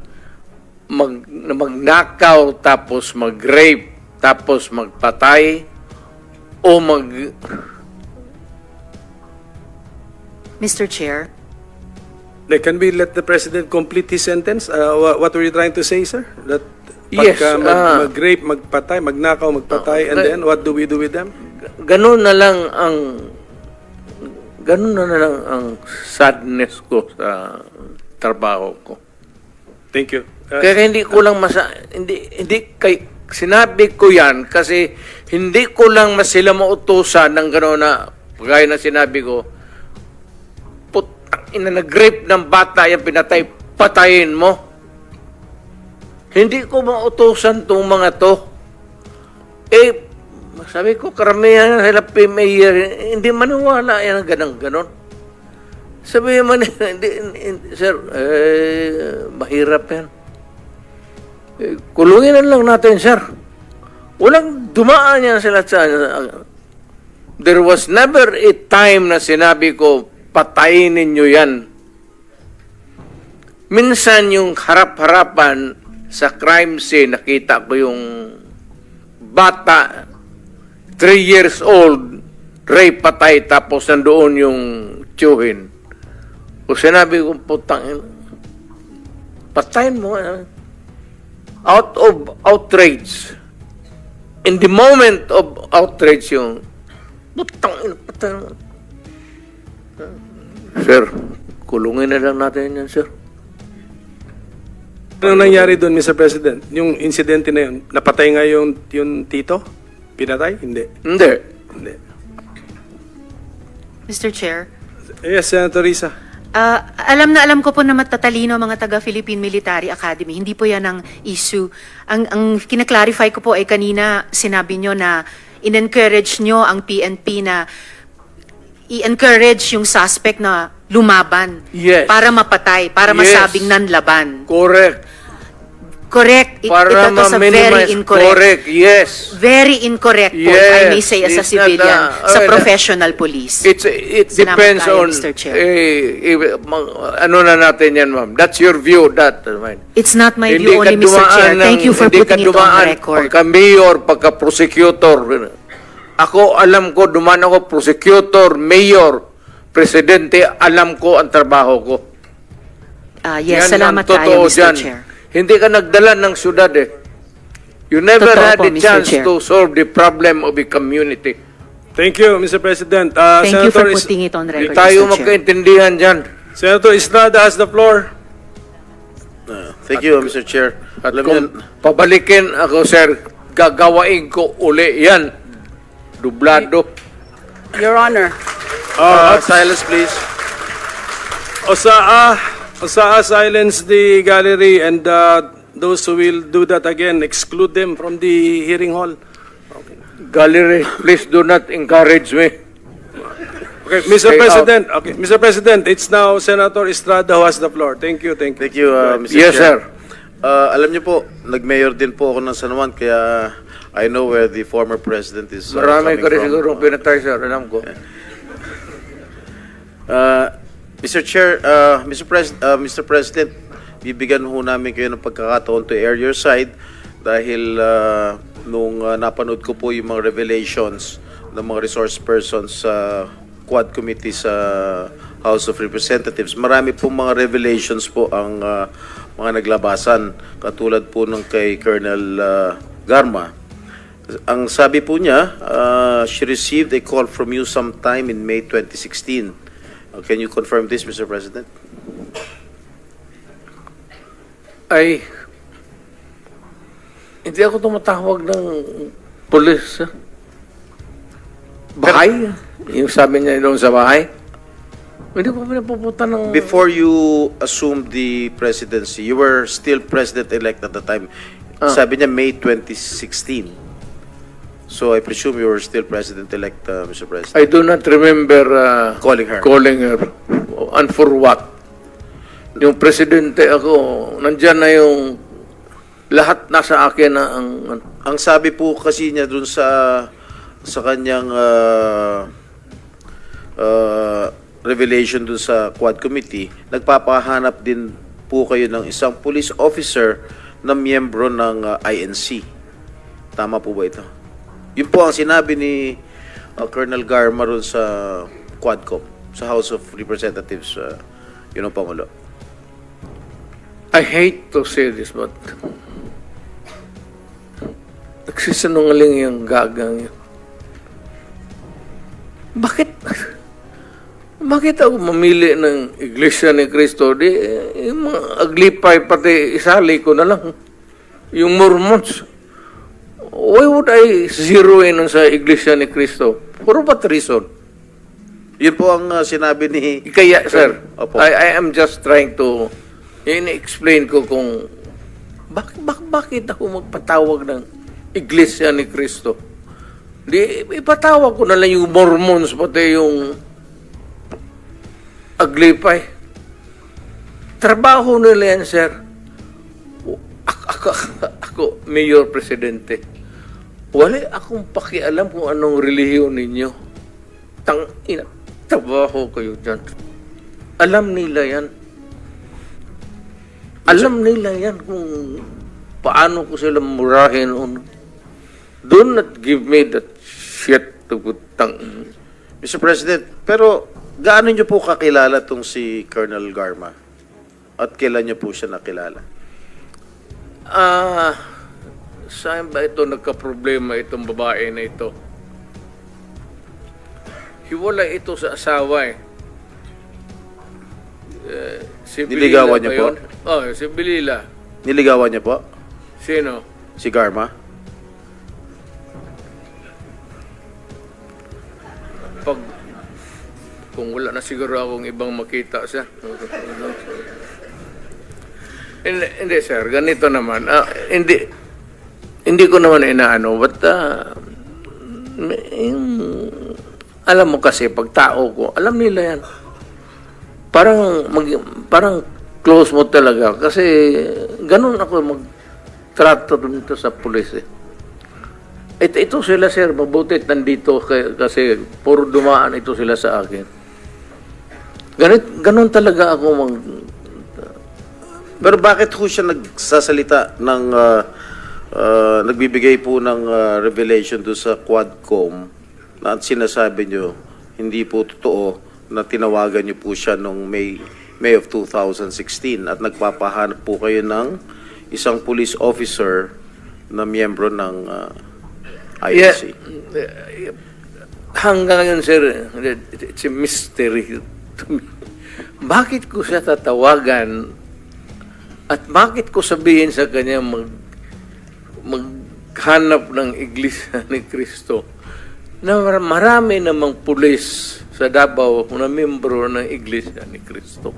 B: magnakaw, tapos mag-rape, tapos magpatay, o
A: Mr. Chair,
C: Can we let the President complete his sentence? What were you trying to say, sir? That
B: Yes,
C: pagka mag-rape, magpatay, magnakaw, magpatay, and then what do we do with them?
B: Ganun na lang ang sadness ko sa trabaho ko.
C: Thank you.
B: Kaya hindi ko lang sinabi ko yan kasi hindi ko lang sila mautusan ng gano'n na gaya na sinabi ko, putang ina, nag-rape ng bata, yan pinatay, patayin mo. Hindi ko mautusan itong mga to. Sabi ko, karamihan sila mayor, hindi maniwala yan ang ganon. Sabi man, sir, mahirap yan. Kulungin na lang natin, sir. Walang dumaan yan sila sa... There was never a time na sinabi ko, patayin ninyo yan. Minsan yung harap-harapan sa crime scene, nakita ko yung bata, 3 years old, rape, patay, tapos nandoon yung tiyuhin. O sinabi ko, putang, patayin mo. Out of outrage. In the moment of outrage yung, putang, patayin mo. Sir, kulungin na lang natin yan, sir.
C: Ano nangyari doon, Mr. President? Yung insidente na yun, napatay nga yung tito? Pinatay? Hindi.
B: Hindi.
C: Hindi.
A: Mr. Chair.
C: Yes, Senator Risa.
A: Alam na alam ko po na matatalino mga taga-Philippine Military Academy. Hindi po yan ang issue. Ang kinaklarify ko po ay kanina sinabi nyo na in-encourage nyo ang PNP na i-encourage yung suspect na lumaban.
B: Yes.
A: Para mapatay, para
B: Yes.
A: masabing nanlaban.
B: Correct.
A: Correct.
B: Para
A: Ito sa very
B: ma-minimize.
A: incorrect.
B: Correct, yes.
A: Very incorrect po,
B: Yes.
A: I may say, as a
B: It's not,
A: civilian, sa
B: okay,
A: professional police.
B: It
A: Salamat
B: depends
A: tayo,
B: on,
A: Mr. Chair.
B: ano na natin yan, ma'am. That's your view, that.
A: It's not my view only, Mr. Chair. Thank you for putting it on record.
B: Pagka-mayor, pagka-prosecutor. Ako, alam ko, dumaan ako, prosecutor, mayor, presidente, alam ko ang trabaho ko.
A: Yes,
B: Yan
A: salamat
B: ang totoo
A: tayo, Mr.
B: dyan.
A: Chair.
B: Hindi ka nagdala ng syudad eh. You never
A: Totoo
B: had
A: po,
B: the
A: Mr.
B: chance
A: Chair.
B: to solve the problem of a community.
C: Thank you, Mr. President.
A: Thank you for
C: Senator
A: putting it on
B: Hindi
A: record,
B: tayo
A: Mr. Chair.
B: magkaintindihan dyan.
C: Senator Estrada has the floor.
D: Thank you, Mr. Chair.
B: At
D: Alam
B: kung
D: niyo,
B: pabalikin ako, sir, gagawain ko uli yan. Dublado.
G: Your Honor.
D: silence please.
C: Osaa, silence the gallery and those who will do that again, exclude them from the hearing hall.
B: Gallery, please do not encourage me.
C: Okay, Mr.
B: Stay
C: President. Okay, Mr. President, it's now Senator Estrada who has the floor. Thank you, thank you.
D: Thank you, Mr.
B: Yes,
D: Chair.
B: sir.
D: Alam niyo po, nag-mayor din po ako ng San Juan, kaya I know where the former president is
B: Marami ko rin
D: coming
B: siguro
D: from.
B: pinatay, sir. Alam ko.
D: Mr. Chair, Mr. President, bibigyan ho namin kayo ng pagkakataon to air your side dahil nung napanood ko po yung mga revelations ng mga resource persons sa Quad Committee sa House of Representatives. Marami po mga revelations po ang mga naglabasan, katulad po ng kay Colonel Garma. Ang sabi po niya, she received a call from you sometime in May 2016. Can you confirm this, Mr. President?
B: Ay, hindi ako tumatawag ng pulis. Bahay? Yung sabi niya doon sa bahay? Hindi ko pinapupunta ng...
D: Before you assumed the presidency, you were still president-elect at the time. Sabi niya May 2016. So I presume you were still president-elect, Mr. President.
B: I do not remember
D: Calling her.
B: calling her. And for what? Yung presidente ako, nandyan na yung lahat nasa akin na ang...
D: Ang sabi po kasi niya dun sa kanyang revelation dun sa Quad Committee, nagpapahanap din po kayo ng isang police officer na miyembro ng INC. Tama po ba ito? Yun po ang sinabi ni Colonel Garma ron sa Quadcom, sa House of Representatives Yun ang Pangulo.
B: I hate to say this, but nagsisinungaling yung gagang yun. Bakit ako mamili ng Iglesia ni Cristo? Di, yung mga aglipay, pati isali ko na lang. Yung Mormons. Why would I zero in sa Iglesia ni Cristo? For what reason?
D: Yun po ang sinabi ni...
B: Kaya, sir,
D: Opo.
B: I am just trying to explain ko kung bakit ako magpatawag ng Iglesia ni Cristo. Di, ipatawag ko na lang yung Mormons, pati yung Aglipay. Trabaho nila yan, sir. Ako, Mayor Presidente. Wala akong pakialam kung anong relihiyon ninyo. Trabaho kayo dyan. Alam nila yan. Alam nila yan kung paano ko sila murahin. Do not give me that shit to tang.
D: Mr. President, pero gaano niyo po kakilala tong si Colonel Garma? At kailan niyo po siya nakilala?
B: Saan ba ito nagka-problema itong babae na ito? Hiwalay ito sa asawa eh. Si
D: Niligawan
B: Bilila
D: niya
B: ba
D: po?
B: yun? Oh, si Bilila.
D: Niligawan niya po?
B: Sino?
D: Si Garma?
B: Kung wala na siguro akong ibang makita siya. Hindi sir, ganito naman. Hindi ko naman inaano, but alam mo kasi, pag tao ko, alam nila yan. Parang close mo talaga. Kasi ganun ako magtrato dito sa pulis eh. Ito sila sir, mabuti nandito kasi puro dumaan ito sila sa akin. Ganun talaga ako
D: Pero bakit ho siya nagsasalita ng nagbibigay po ng revelation do sa Quadcom na sinasabi nyo hindi po totoo na tinawagan nyo po siya nung May of 2016 at nagpapahanap po kayo ng isang police officer na miyembro ng INC?
B: Hanggang ngayon, sir, it's a mystery to me. Bakit ko siya tatawagan at bakit ko sabihin sa kanya maghanap ng Iglesia ni Cristo na marami namang pulis sa Davao na membro ng Iglesia ni Cristo?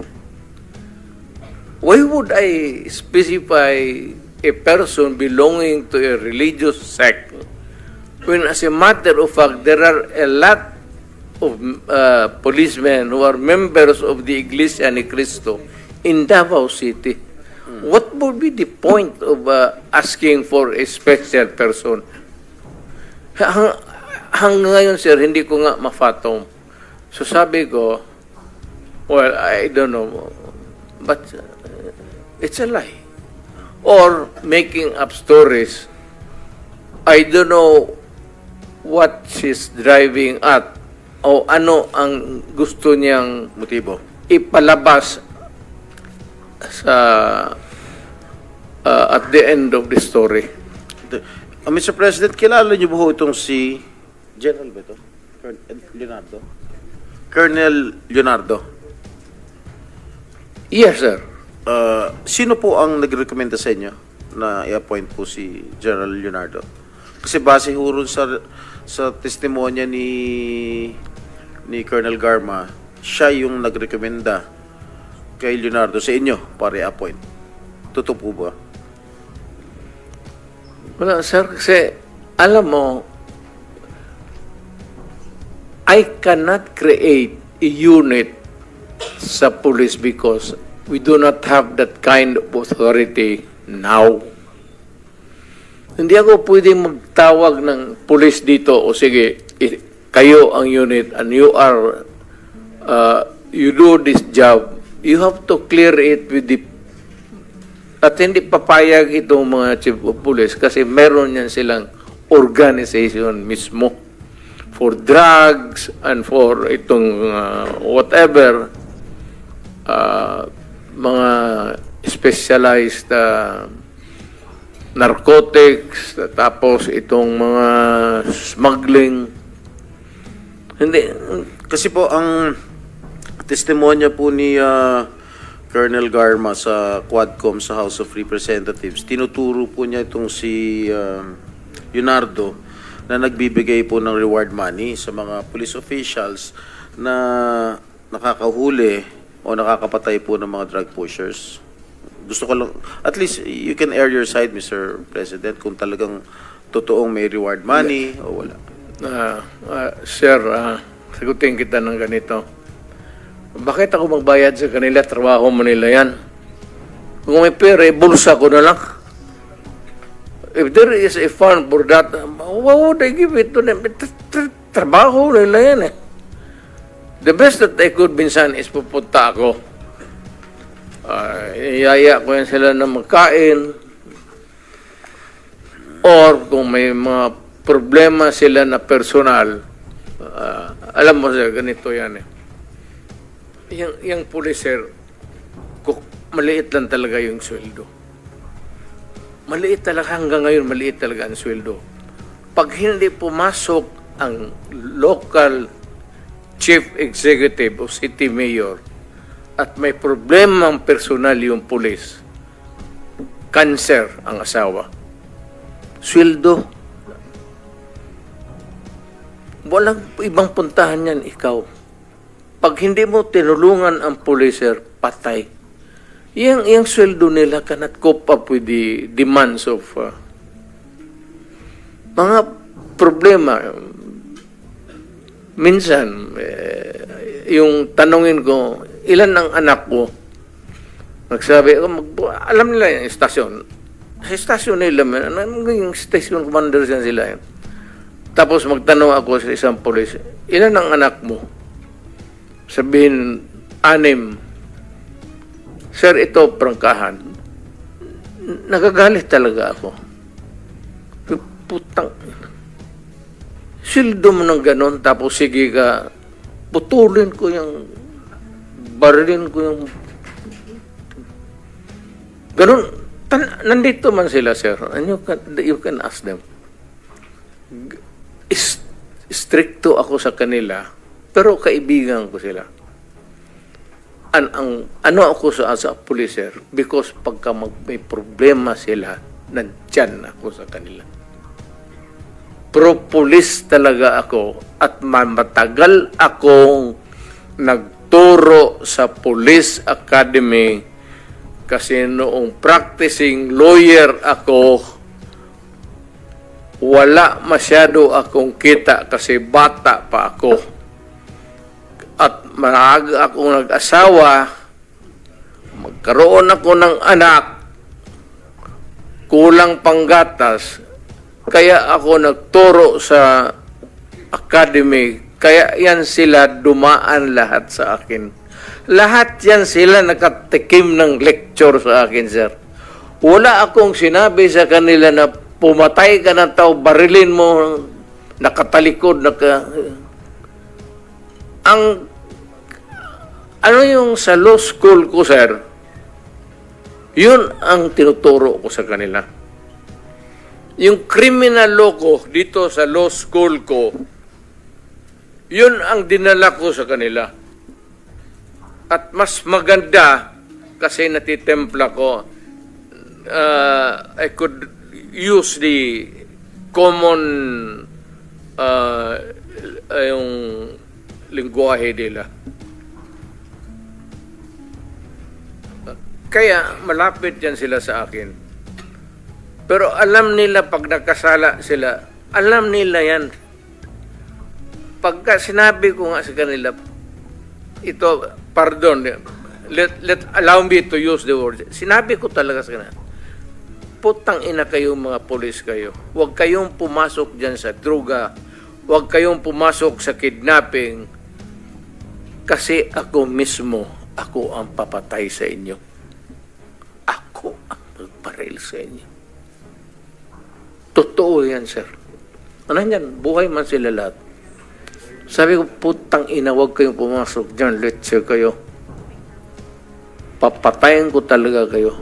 B: Why would I specify a person belonging to a religious sect when, as a matter of fact, there are a lot of policemen who are members of the Iglesia ni Cristo in Davao City? What would be the point of asking for a special person? Hanggang ngayon, sir, hindi ko nga mafatong. So sabi ko, well, I don't know, but it's a lie. Or making up stories. I don't know what she's driving at o ano ang gusto niyang
D: Motibo?
B: ipalabas sa at the end of the story.
D: Mr. President, kilala niyo po itong si General ba ito? Leonardo? Colonel Leonardo.
B: Yes, sir.
D: Sino po ang nagrekomenda sa inyo na i-appoint po si General Leonardo? Kasi base ho ron sa testimonya ni Colonel Garma, siya yung nagrekomenda kay Leonardo sa inyo para i-appoint. Totoo po ba?
B: Wala, sir, kasi alam mo, I cannot create a unit sa police because we do not have that kind of authority now. Hindi ako pwedeng magtawag ng police dito o sige, kayo ang unit and you are you do this job. You have to clear it with the at hindi papayag itong mga chief of police kasi meron yan silang organization mismo for drugs and for itong whatever. mga specialized narcotics, tapos itong mga smuggling. Hindi,
D: Kasi po, ang testimonya po ni Colonel Garma sa Quadcom sa House of Representatives, tinuturo po niya itong si Leonardo na nagbibigay po ng reward money sa mga police officials na nakakahuli o nakakapatay po ng mga drug pushers. Gusto ko lang, at least you can air your side, Mr. President, kung talagang totoong may reward money o wala.
B: Sir, sagutin kita ng ganito. Bakit ako magbayad sa kanila? Trabaho mo nila yan. Kung may pera, bulsa ko na lang. If there is a fund for that, why would I give it to them? Trabaho nila yan eh. The best that I could, minsan, is pupunta ako. Iyaya ko yan sila na magkain. Or kung may mga problema sila na personal, alam mo sir, ganito yan eh. Yung policer, maliit lang talaga yung sweldo. Maliit talaga, hanggang ngayon maliit talaga ang sweldo. Pag hindi pumasok ang local chief executive o city mayor at may problema ang personal yung police, cancer ang asawa, sweldo. Walang ibang puntahan yan, ikaw. Pag hindi mo tinulungan ang policer, patay. Yung sweldo nila cannot cope up with the demands of mga problema. Minsan, yung tanongin ko, ilan ang anak ko? Nagsabi, alam nila yung estasyon. Sa estasyon nila, yung station commanders yan sila yan. Tapos magtanong ako sa isang polis, ilan ang anak mo? Sabihin, 6. Sir, ito, prangkahan. Nagagalit talaga ako. Putang. Sildo mo ng ganon, tapos sige ka, putulin ko yung, barilin ko yung, ganon. Nandito man sila, sir. And you can ask them. Stricto ako sa kanila, pero kaibigan ko sila. Ano ako sa policer? Because pagka may problema sila, nandyan ako sa kanila. Pro-police talaga ako at matagal akong nagturo sa Police Academy kasi noong practicing lawyer ako, wala masyado akong kita kasi bata pa ako. At maaga akong nag-asawa, magkaroon ako ng anak, kulang panggatas, kaya ako nagturo sa academy, kaya yan sila dumaan lahat sa akin. Lahat yan sila nakatikim ng lecture sa akin, sir. Wala akong sinabi sa kanila na pumatay ka ng tao, barilin mo, nakatalikod, ano yung sa law school ko, sir, yun ang tinuturo ko sa kanila. Yung criminal law ko, dito sa law school ko, yun ang dinala ko sa kanila. At mas maganda, kasi natitempla ko, I could use the common yung lingwahe nila. Kaya malapit yan sila sa akin. Pero alam nila pag nakasala sila, alam nila yan. Pagka sinabi ko nga sa kanila, ito, pardon, allow me to use the word. Sinabi ko talaga sa kanila, putang ina kayo mga polis kayo. Huwag kayong pumasok dyan sa druga. Huwag kayong pumasok sa kidnapping. Kasi ako mismo, ako ang papatay sa inyo. Ako ang magbaril sa inyo. Totoo yan, sir. Ano yan? Buhay man sila lahat. Sabi ko, putang ina, huwag kayong pumasok dyan. Let's say kayo. papatayin ko talaga kayo.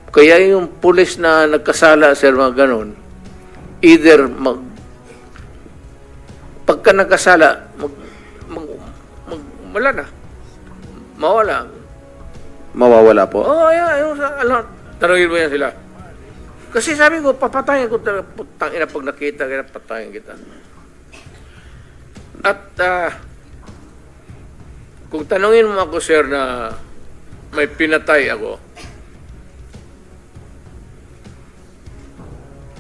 B: Kaya yung pulis na nagkasala, sir, mga ganon, either pagka nagkasala, wala na. Mawala.
D: Mawawala po.
B: Oo, yung tanongin mo yan sila. Kasi sabi ko, papatayin ko talaga, putang ina, pag nakita kita, patayin kita. At, kung tanongin mo ako, sir, na may pinatay ako,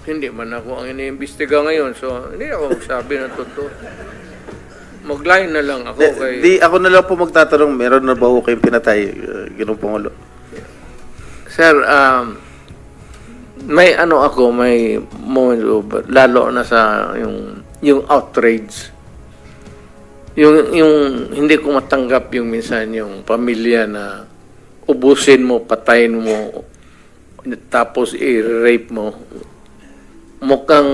B: hindi man ako ang iniimbestiga ngayon, so hindi ako magsabi ng totoo. Mag-line na lang ako kay...
D: Di ako na lang po magtatanong, meron na ba ho kayong pinatay, Ginoong Pangulo?
B: Sir, may may moment of, lalo na sa yung outrage. Yung hindi ko matanggap yung minsan yung pamilya na ubusin mo, patayin mo, tapos i-rape mo. Mukhang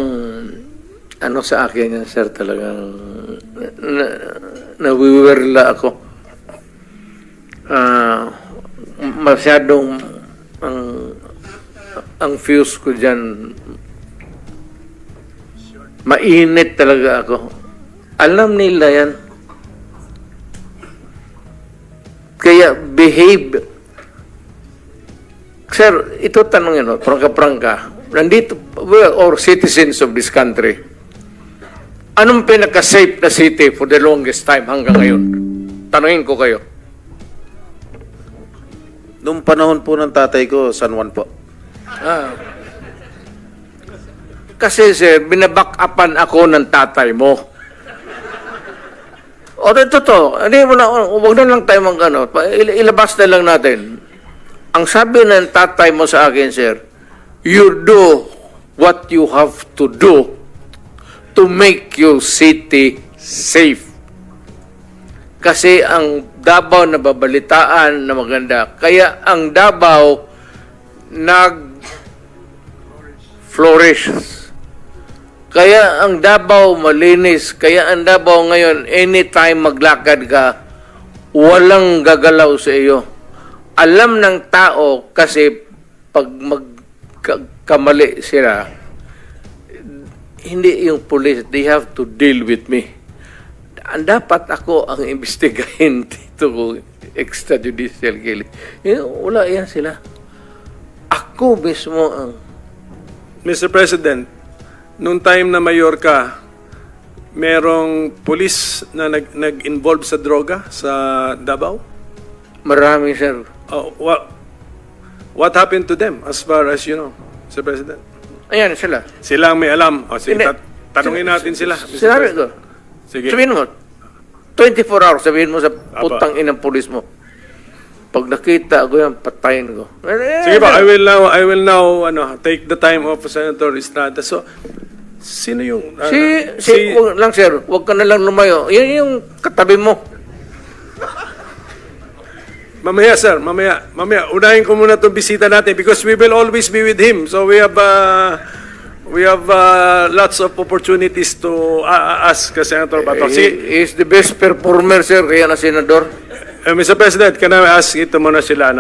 B: sa akin yan, sir, talagang nawiwirla ako. Masyadong ang fuse ko dyan, mainit talaga ako. Alam nila yan. Kaya behave. Sir, ito tanongin mo, prangka-prangka. Nandito, we are all citizens of this country. Anong pinaka-safe na city for the longest time hanggang ngayon? Tanungin ko kayo.
D: Nung panahon po ng tatay ko, San Juan po.
B: Kasi sir, binaback-upan ako ng tatay mo. O, totoo. Huwag na lang tayo ilabas na lang natin. Ang sabi ng tatay mo sa akin, sir, you do what you have to do to make your city safe. Kasi ang Davao nababalitaan na maganda. Kaya ang Davao nag-flourish. Kaya ang Davao malinis. Kaya ang Davao ngayon, anytime maglakad ka, walang gagalaw sa iyo. Alam ng tao kasi pag magkamali sila, hindi yung police, they have to deal with me. Dapat ako ang imbestigahin dito kung extrajudicial killing. Wala yan sila. Ako mismo ang...
C: Mr. President, nung time na mayor ka, merong police na nag-involve sa droga sa Davao?
B: Marami, sir.
C: What happened to them as far as you know, Mr. President?
B: Ayan sila.
C: Sila ang may alam. Sige,
B: Hindi.
C: tanungin natin sila. Mr.
B: Sinabi
C: President.
B: ko.
C: Sige.
B: Sabihin mo, 24 hours, sabihin mo sa putang inang pulis mo. Pag nakita ko yan, patayin ko.
C: Sige ba, I will now take the time of Senator Estrada. So, sino yung...
B: wag lang, sir. Huwag ka na lang lumayo. Yan yung katabi mo.
C: Mamaya, sir. Mamaya. Unahin ko muna itong bisita natin because we will always be with him. So, we have lots of opportunities to ask Senator Bato.
B: He is the best performer, sir, kaya na senador.
C: Mr. President, can I ask ito muna sila,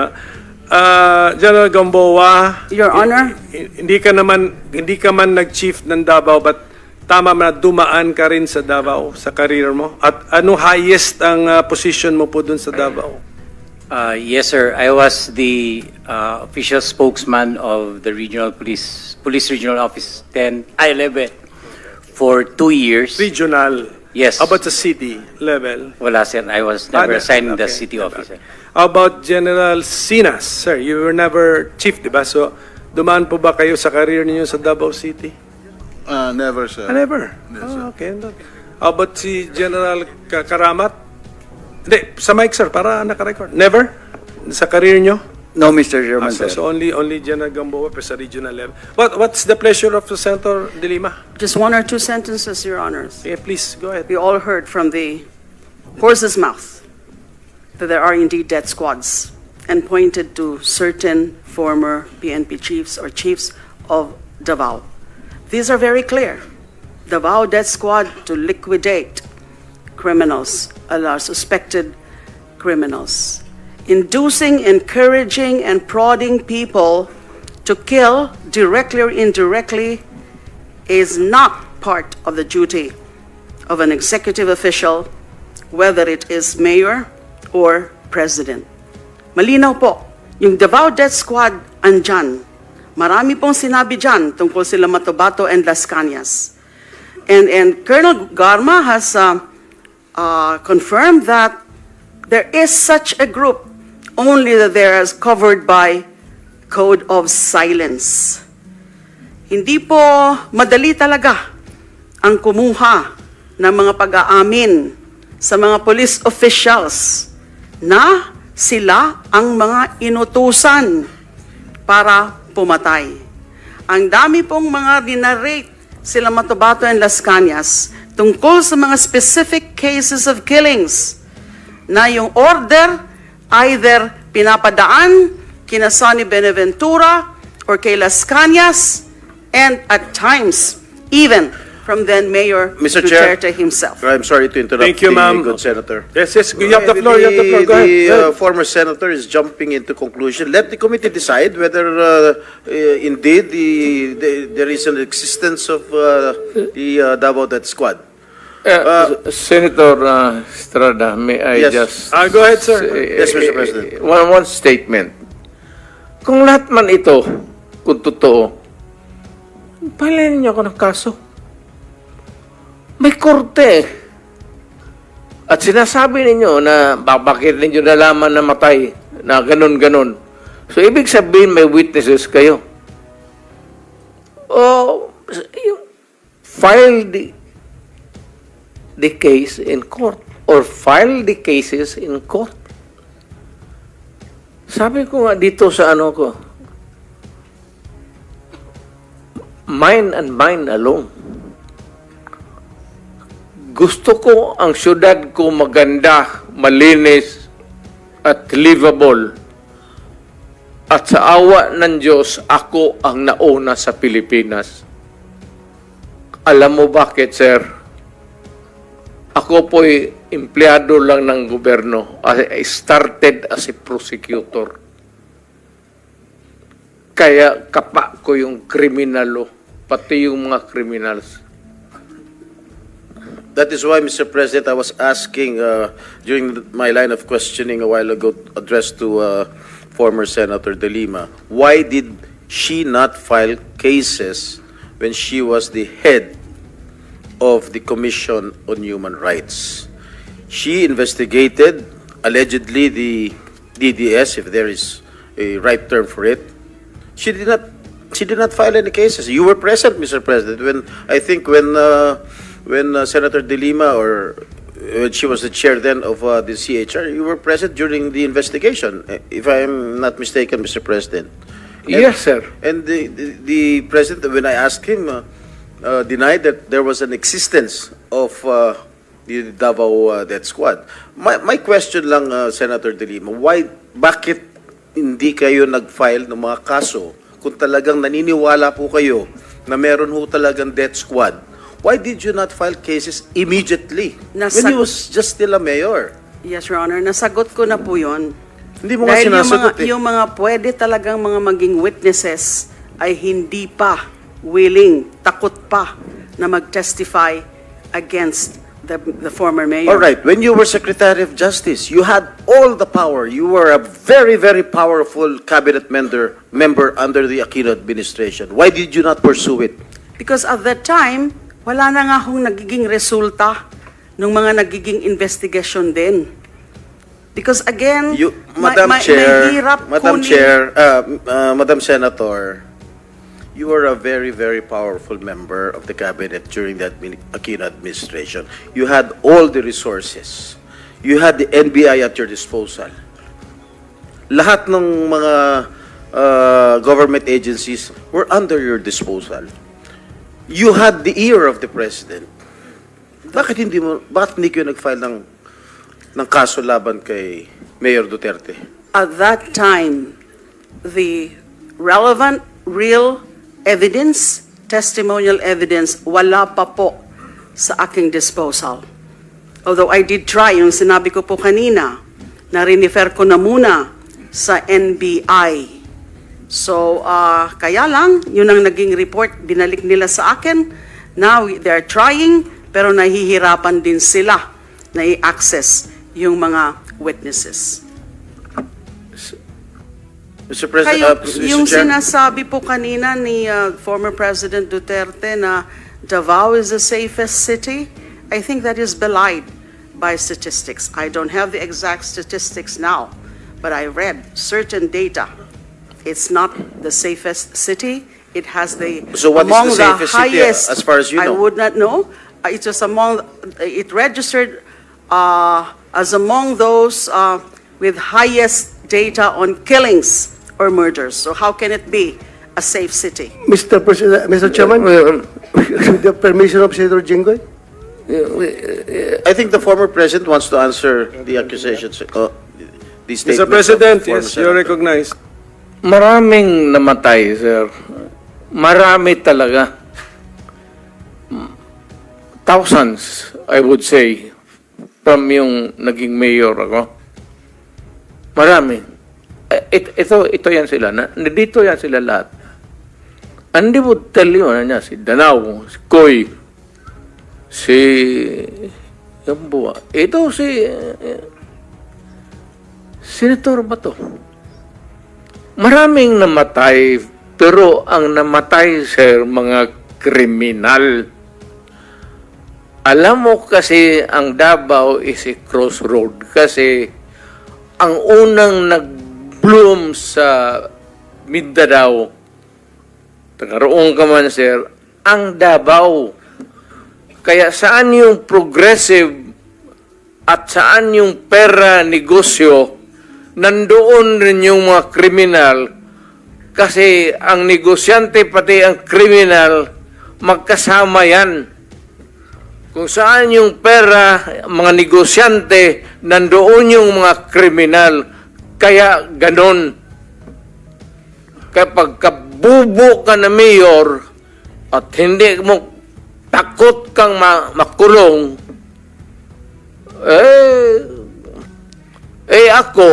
C: General Gamboa,
G: Your Honor?
C: hindi ka man nag-chief ng Davao, but tama na dumaan ka rin sa Davao, sa career mo? At ano highest ang position mo po dun sa Davao?
J: Yes, sir. I was the official spokesman of the Police Regional Office 11 for 2 years.
C: Regional?
J: Yes.
C: How about the city level?
J: Wala, sir. I was never assigned in the city office.
C: How about General Sinas? Sir, you were never chief, di ba? So, dumaan po ba kayo sa career ninyo sa Davao City?
K: Never, sir.
C: Never?
K: Yes, sir.
C: Okay. How about si General Karamat? Hindi, sa mic, sir, para naka-record. Never? Sa career nyo?
K: No, Mr. Chairman,
C: So,
K: sir.
C: only General Gamboa pa sa regional level. What's the pleasure of Senator De Lima?
G: Just one or two sentences, Your Honors.
C: Yeah, please, go ahead.
G: We all heard from the horse's mouth that there are indeed death squads and pointed to certain former PNP chiefs or chiefs of Davao. These are very clear. Davao Death Squad to liquidate criminals, suspected criminals. inducing, encouraging, and prodding people to kill directly or indirectly is not part of the duty of an executive official, whether it is mayor or president. Malinaw po, yung Davao Death Squad andyan. Marami pong sinabi dyan tungkol sila Matabato and Las Cañas. And Colonel Garma has confirmed that there is such a group, only that they are covered by code of silence. Hindi po madali talaga ang kumuha ng mga pag-aamin sa mga police officials na sila ang mga inutusan para pumatay. Ang dami pong mga dinarrate sila Matabato and Las Cañas tungkol sa mga specific cases of killings na yung order either pinapadaan kina Sonny Benaventura or kay Las Cañas, and at times even from then Mayor
D: Mr. Chair,
G: Duterte himself.
D: I'm sorry to interrupt
C: Thank you,
D: the
C: ma'am.
D: good senator.
C: Yes, you have the floor, you have the floor. Go ahead.
D: The former senator is jumping into conclusion. Let the committee decide whether indeed there is an existence of the Davao Death Squad.
B: Senator Estrada, may I
D: Yes.
B: just...
C: Go ahead, sir.
D: Yes, Mr. President.
B: One statement. Kung lahat man ito, kung totoo, palayan niyo ako ng kaso. May korte. At sinasabi ninyo na bakit ninyo nalaman na matay, na ganun-ganun. So, ibig sabihin may witnesses kayo. O, file the case in court or file the cases in court. Sabi ko nga dito sa ano ko, mine and mine alone. Gusto ko ang syudad ko maganda, malinis, at livable. At sa awa ng Diyos, ako ang nauna sa Pilipinas. Alam mo bakit, sir? Ako po'y empleyado lang ng gobyerno. I started as a prosecutor. Kaya kapa ko yung kriminalo, pati yung mga criminals.
D: That is why, Mr. President, I was asking during my line of questioning a while ago, addressed to former Senator De Lima, why did she not file cases when she was the head of the Commission on Human Rights? She investigated, allegedly, the DDS, if there is a right term for it. She did not file any cases. You were present, Mr. President, when Senator De Lima, or when she was the chair then of the CHR, you were present during the investigation, if I am not mistaken, Mr. President.
B: Yes, sir.
D: And the president, when I asked him, denied that there was an existence of the Davao Death Squad. My question lang, Senator De Lima, bakit hindi kayo nag-file ng mga kaso kung talagang naniniwala po kayo na meron ho talagang death squad? Why did you not file cases immediately when he was just still a mayor?
G: Yes, Your Honor, nasagot ko na po yun.
D: Hindi mo nga
G: Dahil
D: sinasagot
G: yung mga pwede talagang mga maging witnesses ay hindi pa willing, takot pa na mag-testify against the former mayor.
D: All right, when you were Secretary of Justice, you had all the power. You were a very, very powerful cabinet member under the Aquino administration. Why did you not pursue it?
G: Because at that time, wala na nga hong nagiging resulta ng mga nagiging investigation din. Because again,
D: Madam
G: mahirap
D: Madam
G: kunin-
D: Chair, Madam Senator, you were a very, very powerful member of the cabinet during that Aquino administration. You had all the resources. You had the NBI at your disposal. Lahat ng mga government agencies were under your disposal. You had the ear of the president. Bakit hindi kayo nag-file ng kaso laban kay Mayor Duterte?
G: At that time, the relevant, real evidence, testimonial evidence, wala pa po sa aking disposal. Although I did try, yung sinabi ko po kanina, na rinifer ko na muna sa NBI. So, kaya lang, yun ang naging report, binalik nila sa akin. Now, they're trying, pero nahihirapan din sila na i-access yung mga witnesses.
D: Mr. President,
G: Kayo,
D: Mr.
G: yung
D: Chair.
G: sinasabi po kanina ni former President Duterte na Davao is the safest city, I think that is belied by statistics. I don't have the exact statistics now, but I read certain data. It's not the safest city. It has the
D: So what is
G: among
D: the safest city,
G: highest,
D: as far as you
G: I
D: know?
G: would not know. It was among, it registered as among those with highest data on killings or murders. So how can it be a safe city?
E: Mr. President, Mr. Chairman, with the permission of Senator Jinggoy?
D: I think the former president wants to answer the accusations, the statements
C: Mr. President,
D: of the former
C: yes, you're
D: senator.
C: recognized.
B: Maraming namatay, sir. Marami talaga. Thousands, I would say, from yung naging mayor ako. Marami. Ito yan sila. Dito yan sila lahat. And they would tell you, si Danao, si Koy, si Yambua. Ito si Senator Bato. Maraming namatay, pero ang namatay, sir, mga kriminal. Alam mo kasi ang Davao is a crossroad kasi ang unang nag-bloom sa Mindanao, tagaroon ka man, sir, ang Davao. Kaya saan yung progressive at saan yung pera negosyo, nandoon rin yung mga kriminal kasi ang negosyante pati ang kriminal magkasama yan. Kung saan yung pera, mga negosyante, nandoon yung mga kriminal. Kaya ganon. Kapag kabubo ka na mayor at hindi mo takot kang makulong, ako,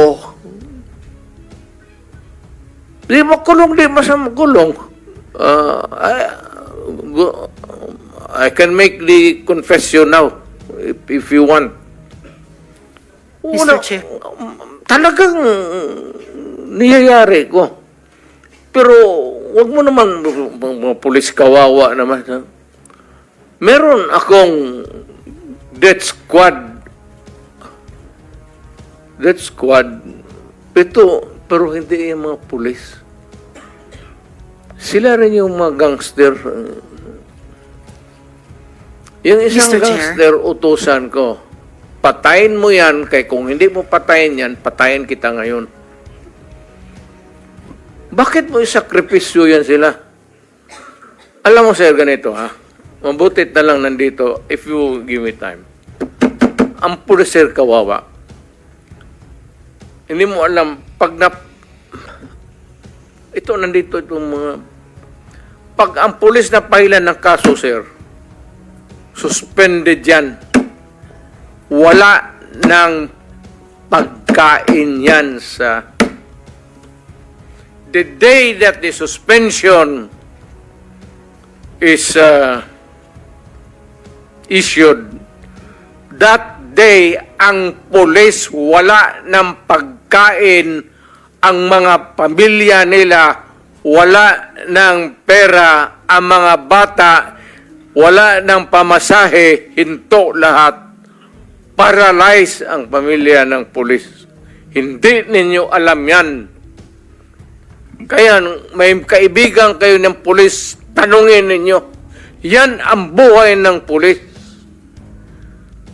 B: di makulong, di makulong. I can make the confession now, if you want.
A: Mr. Chair.
B: Talagang niyayari ko. Pero, wag mo naman, mga pulis kawawa naman. Ha? Meron akong death squad. Pero hindi yung mga pulis. Sila rin yung mga gangster. Yung isang
A: Mr. Chair.
B: gangster, utusan ko. Patayin mo yan, kaya kung hindi mo patayin yan, patayin kita ngayon. Bakit mo isakripisyo yan sila? Alam mo, sir, ganito, ha? Mabutit na lang nandito, if you give me time. Ang pulis, sir, kawawa. Hindi mo alam, ito, nandito itong mga... Pag ang pulis na pahilan ng kaso, sir, suspended yan. Wala ng pagkain yan sa... The day that the suspension is issued, that day, ang pulis wala ng pagkain, ang mga pamilya nila wala ng pera, ang mga bata wala ng pamasahe, hinto lahat. Paralyze ang pamilya ng pulis. Hindi ninyo alam yan. Kaya may kaibigan kayo ng pulis, tanungin ninyo. Yan ang buhay ng pulis.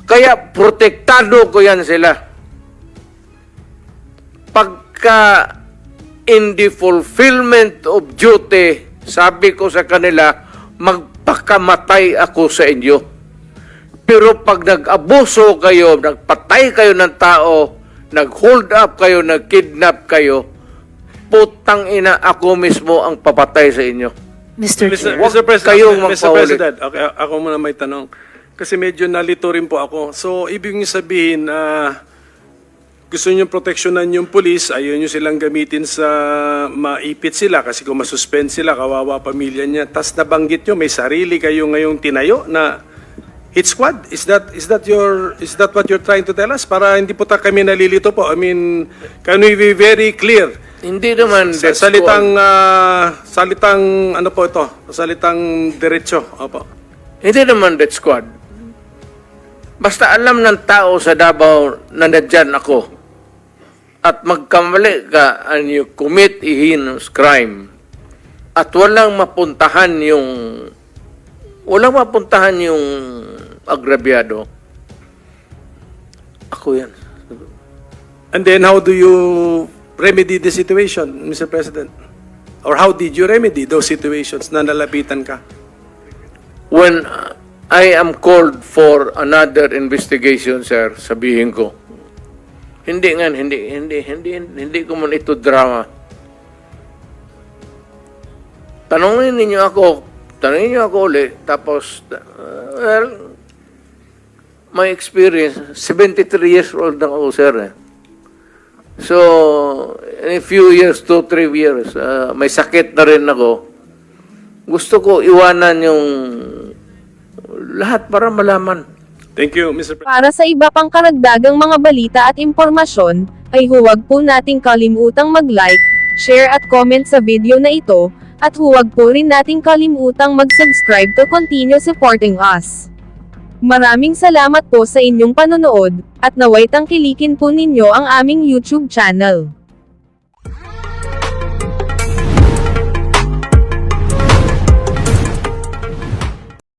B: Kaya protektado ko yan sila. Pagka in the fulfillment of duty, sabi ko sa kanila, magpakamatay ako sa inyo. Pero pag nag-abuso kayo, nagpatay kayo ng tao, nag-hold up kayo, nag-kidnap kayo, putang ina, ako mismo ang papatay sa inyo.
A: Mr. Chair.
C: Mr. President,
B: kayong
C: Mr.
B: magpaulit.
C: President, okay, ako muna may tanong. Kasi medyo nalito rin po ako. So, ibig niyo sabihin, gusto nyo proteksyonan yung police, ayaw nyo silang gamitin sa maipit sila kasi kung masuspend sila, kawawa pamilya niya. Tas nabanggit nyo, may sarili kayo ngayong tinayo na hit squad. Is that what you're trying to tell us? Para hindi po kami nalilito po. I mean, can we be very clear?
B: Hindi naman
C: Sa
B: death
C: salitang,
B: squad.
C: salitang, ano po ito? Salitang diretso. Opo.
B: Hindi naman death squad. Basta alam ng tao sa Davao na nandyan ako at magkamali ka and you commit a heinous crime at walang mapuntahan yung agrabyado, ako yan.
C: And then how do you remedy the situation, Mr. President? Or how did you remedy those situations na nalapitan ka?
B: When I am called for another investigation, sir, sabihin ko, hindi ko man ito drama. Tanungin niyo ako ulit, tapos, well, my experience, 73 years old na ako, sir. So, in a few years, 2-3 years, may sakit na rin ako. Gusto ko iwanan yung lahat para malaman.
C: Thank you, Mr. President.
L: Para sa iba pang karagdagang mga balita at impormasyon, ay huwag po nating kalimutang mag-like, share at comment sa video na ito, at huwag po rin nating kalimutang mag-subscribe to continue supporting us. Maraming salamat po sa inyong panonood, at naway tangkilikin po ninyo ang aming YouTube channel.